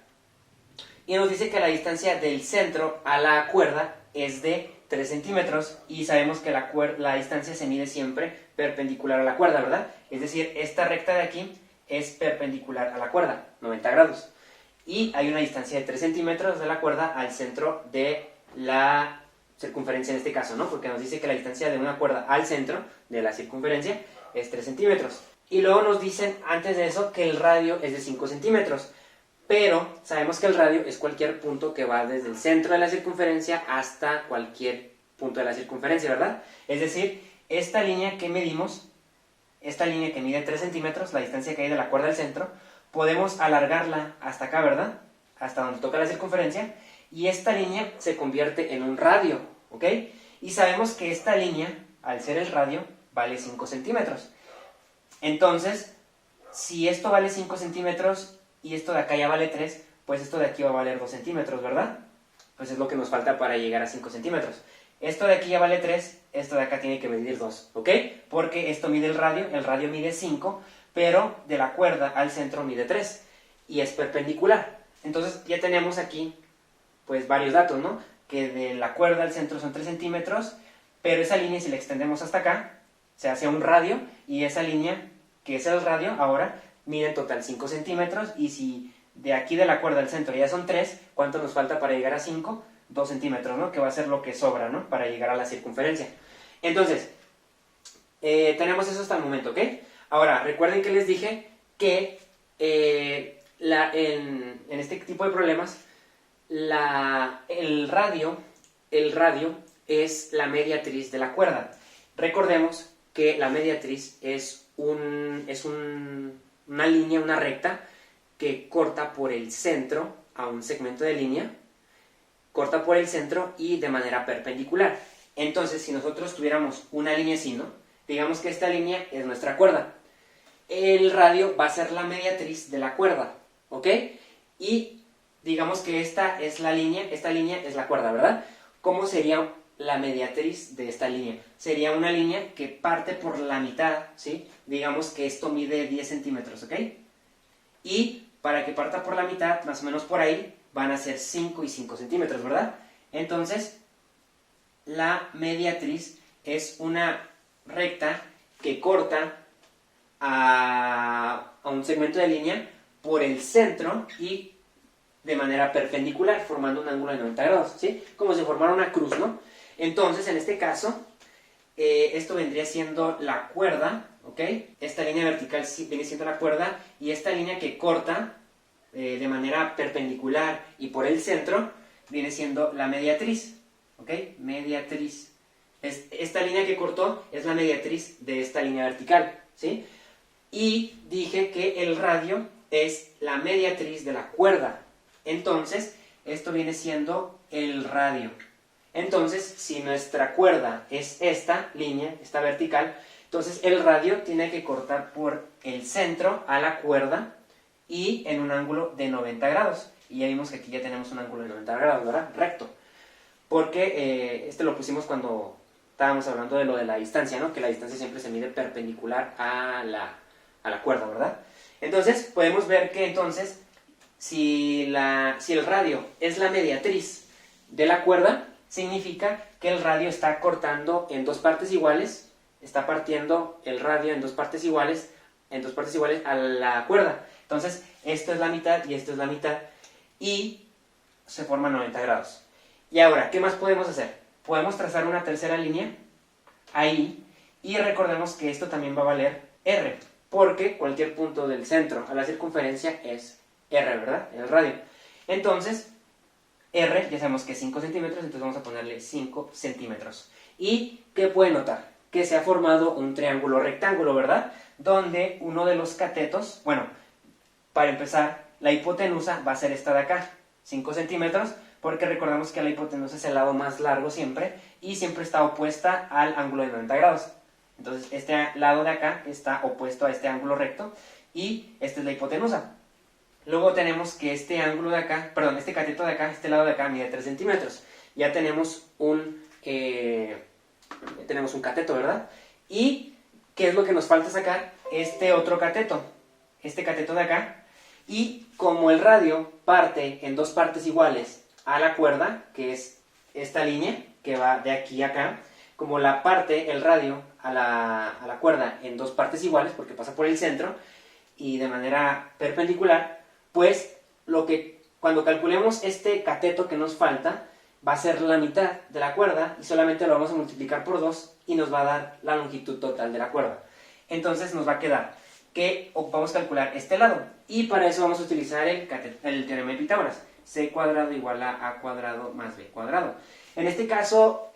Y nos dice que la distancia del centro a la cuerda es de 3 centímetros y sabemos que la distancia se mide siempre perpendicular a la cuerda, ¿verdad? Es decir, esta recta de aquí es perpendicular a la cuerda, 90 grados. Y hay una distancia de 3 centímetros de la cuerda al centro de la circunferencia en este caso, ¿no? Porque nos dice que la distancia de una cuerda al centro de la circunferencia es 3 centímetros. Y luego nos dicen, antes de eso, que el radio es de 5 centímetros. Pero sabemos que el radio es cualquier punto que va desde el centro de la circunferencia hasta cualquier punto de la circunferencia, ¿verdad? Es decir, esta línea que medimos, esta línea que mide 3 centímetros, la distancia que hay de la cuerda al centro, podemos alargarla hasta acá, ¿verdad? Hasta donde toca la circunferencia, y esta línea se convierte en un radio, ¿ok? Y sabemos que esta línea, al ser el radio, vale 5 centímetros. Entonces, si esto vale 5 centímetros y esto de acá ya vale 3, pues esto de aquí va a valer 2 centímetros, ¿verdad? Pues es lo que nos falta para llegar a 5 centímetros. Esto de aquí ya vale 3, esto de acá tiene que medir 2, ¿ok? Porque esto mide el radio mide 5, pero de la cuerda al centro mide 3 y es perpendicular. Entonces ya tenemos aquí pues varios datos, ¿no? Que de la cuerda al centro son 3 centímetros, pero esa línea si la extendemos hasta acá, se hace un radio y esa línea, que es el radio, ahora mide en total 5 centímetros y si de aquí de la cuerda al centro ya son 3, ¿cuánto nos falta para llegar a 5? 2 centímetros, ¿no? Que va a ser lo que sobra, ¿no? Para llegar a la circunferencia. Entonces, tenemos eso hasta el momento, ¿ok? Ahora, recuerden que les dije que en este tipo de problemas, el radio es la mediatriz de la cuerda. Recordemos que la mediatriz es una línea, una recta, que corta por el centro a un segmento de línea, corta por el centro y de manera perpendicular. Entonces, si nosotros tuviéramos una línea así, ¿no? Digamos que esta línea es nuestra cuerda. El radio va a ser la mediatriz de la cuerda, ¿ok? Y digamos que esta es la línea es la cuerda, ¿verdad? ¿Cómo sería la mediatriz de esta línea? Sería una línea que parte por la mitad, ¿sí? Digamos que esto mide 10 centímetros, ¿ok? Y para que parta por la mitad, más o menos por ahí, van a ser 5 y 5 centímetros, ¿verdad? Entonces, la mediatriz es una recta que corta a un segmento de línea por el centro y de manera perpendicular, formando un ángulo de 90 grados, ¿sí? Como si formara una cruz, ¿no? Entonces, en este caso, esto vendría siendo la cuerda, ¿ok? Esta línea vertical viene siendo la cuerda y esta línea que corta de manera perpendicular y por el centro viene siendo la mediatriz, ¿ok? Mediatriz. Esta línea que cortó es la mediatriz de esta línea vertical, ¿sí? Y dije que el radio es la mediatriz de la cuerda. Entonces, esto viene siendo el radio. Entonces, si nuestra cuerda es esta línea, esta vertical, entonces el radio tiene que cortar por el centro a la cuerda y en un ángulo de 90 grados. Y ya vimos que aquí ya tenemos un ángulo de 90 grados, ¿verdad? Recto. Porque este lo pusimos cuando estábamos hablando de lo de la distancia, ¿no? Que la distancia siempre se mide perpendicular a la cuerda, ¿verdad? Entonces, podemos ver que entonces, si el radio es la mediatriz de la cuerda, significa que el radio está cortando en dos partes iguales, está partiendo el radio en dos partes iguales a la cuerda. Entonces, esto es la mitad y esto es la mitad y se forman 90 grados. Y ahora, ¿qué más podemos hacer? Podemos trazar una tercera línea ahí Y recordemos que esto también va a valer R, porque cualquier punto del centro a la circunferencia es R, ¿verdad? El radio. Entonces, R ya sabemos que es 5 centímetros, entonces vamos a ponerle 5 centímetros. ¿Y qué puede notar? Que se ha formado un triángulo rectángulo, ¿verdad? Donde uno de los catetos, bueno, para empezar, la hipotenusa va a ser esta de acá, 5 centímetros, porque recordamos que la hipotenusa es el lado más largo siempre, y siempre está opuesta al ángulo de 90 grados. Entonces, este lado de acá está opuesto a este ángulo recto, y esta es la hipotenusa. Luego tenemos que este ángulo de acá, perdón, este cateto de acá, este lado de acá mide 3 centímetros. Ya tenemos un cateto, ¿verdad? ¿Y qué es lo que nos falta sacar? Este otro cateto, este cateto de acá. Y como el radio parte en dos partes iguales a la cuerda, que es esta línea que va de aquí a acá, como la parte, el radio, a la cuerda en dos partes iguales, porque pasa por el centro, y de manera perpendicular, pues cuando calculemos este cateto que nos falta, va a ser la mitad de la cuerda, y solamente lo vamos a multiplicar por 2, y nos va a dar la longitud total de la cuerda. Entonces nos va a quedar que vamos a calcular este lado, y para eso vamos a utilizar el teorema de Pitágoras. C cuadrado igual a A cuadrado más B cuadrado. En este caso,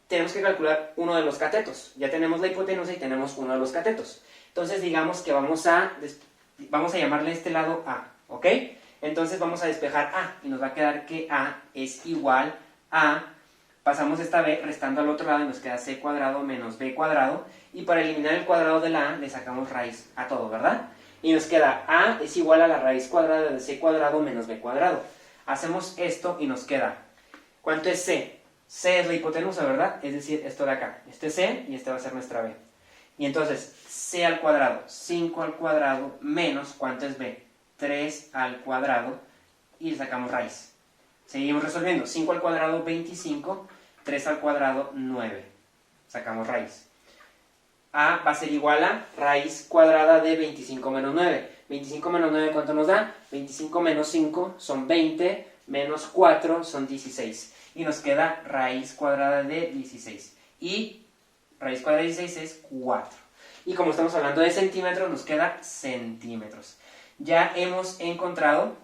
tenemos que calcular uno de los catetos. Ya tenemos la hipotenusa y tenemos uno de los catetos. Entonces digamos que vamos a llamarle este lado A, ¿ok? Entonces vamos a despejar A, y nos va a quedar que A es igual a, pasamos esta B restando al otro lado y nos queda C cuadrado menos B cuadrado, y para eliminar el cuadrado de la A le sacamos raíz a todo, ¿verdad? Y nos queda A es igual a la raíz cuadrada de C cuadrado menos B cuadrado. Hacemos esto y nos queda, ¿cuánto es C? C es la hipotenusa, ¿verdad? Es decir, esto de acá. Este es C y este va a ser nuestra B. Y entonces, C al cuadrado, 5 al cuadrado, menos, ¿cuánto es B? 3 al cuadrado, y le sacamos raíz. Seguimos resolviendo. 5 al cuadrado, 25, 3 al cuadrado, 9. Sacamos raíz. A va a ser igual a raíz cuadrada de 25 menos 9. 25 menos 9, ¿cuánto nos da? 25 menos 5 son 20, menos 4 son 16. Y nos queda raíz cuadrada de 16. Y raíz cuadrada de 16 es 4. Y como estamos hablando de centímetros, nos queda centímetros. Ya hemos encontrado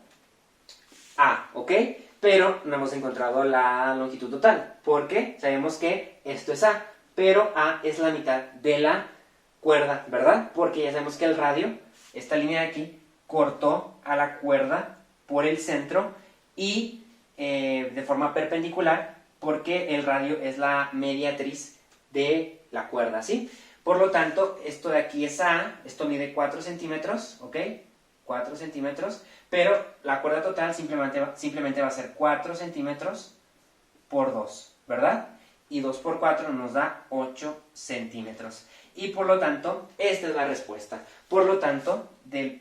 A, ¿ok? Pero no hemos encontrado la longitud total. Porque sabemos que esto es A, pero A es la mitad de la cuerda, ¿verdad? Porque ya sabemos que el radio, esta línea de aquí, cortó a la cuerda por el centro y de forma perpendicular, porque el radio es la mediatriz de la cuerda, ¿sí? Por lo tanto, esto de aquí es A, esto mide 4 centímetros, ¿ok? 4 centímetros, pero la cuerda total simplemente va a ser 4 centímetros por 2, ¿verdad? Y 2 por 4 nos da 8 centímetros. Y por lo tanto, esta es la respuesta. Por lo tanto, de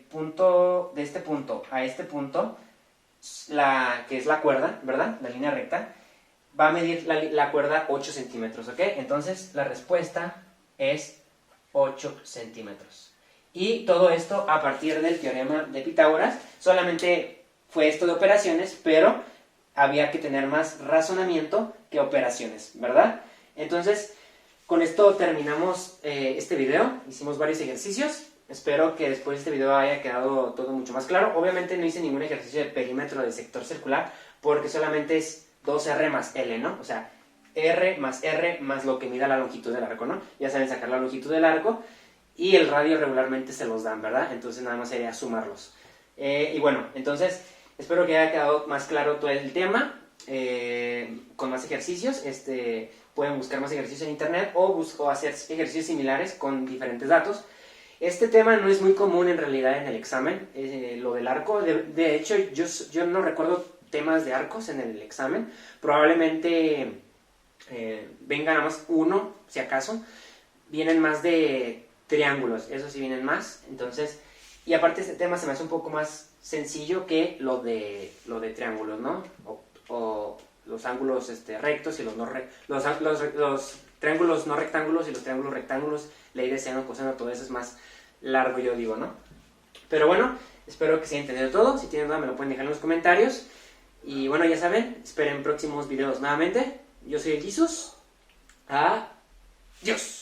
este punto a este punto, que es la cuerda, ¿verdad? La línea recta, va a medir la cuerda 8 centímetros, ¿ok? Entonces, la respuesta es 8 centímetros. Y todo esto a partir del teorema de Pitágoras. Solamente fue esto de operaciones, pero había que tener más razonamiento que operaciones, ¿verdad? Entonces, con esto terminamos este video. Hicimos varios ejercicios. Espero que después de este video haya quedado todo mucho más claro. Obviamente no hice ningún ejercicio de perímetro del sector circular, porque solamente es 2R más L, ¿no? O sea, R más lo que mida la longitud del arco, ¿no? Ya saben sacar la longitud del arco, y el radio regularmente se los dan, ¿verdad? Entonces nada más sería sumarlos. Y bueno, entonces espero que haya quedado más claro todo el tema, con más ejercicios. Pueden buscar más ejercicios en internet o hacer ejercicios similares con diferentes datos. Este tema no es muy común en realidad en el examen, lo del arco. De hecho, yo no recuerdo temas de arcos en el examen. Probablemente venga nada más uno, si acaso. Vienen más de triángulos, eso sí vienen más. Entonces, y aparte este tema se me hace un poco más sencillo que lo de triángulos, ¿no? O los ángulos rectos y los triángulos no rectángulos y los triángulos rectángulos, ley de seno, coseno, todo eso es más largo, yo digo, ¿no? Pero bueno, espero que se haya entendido todo. Si tienen duda me lo pueden dejar en los comentarios. Y bueno, ya saben, esperen próximos videos nuevamente. Yo soy el Jesus. Adiós.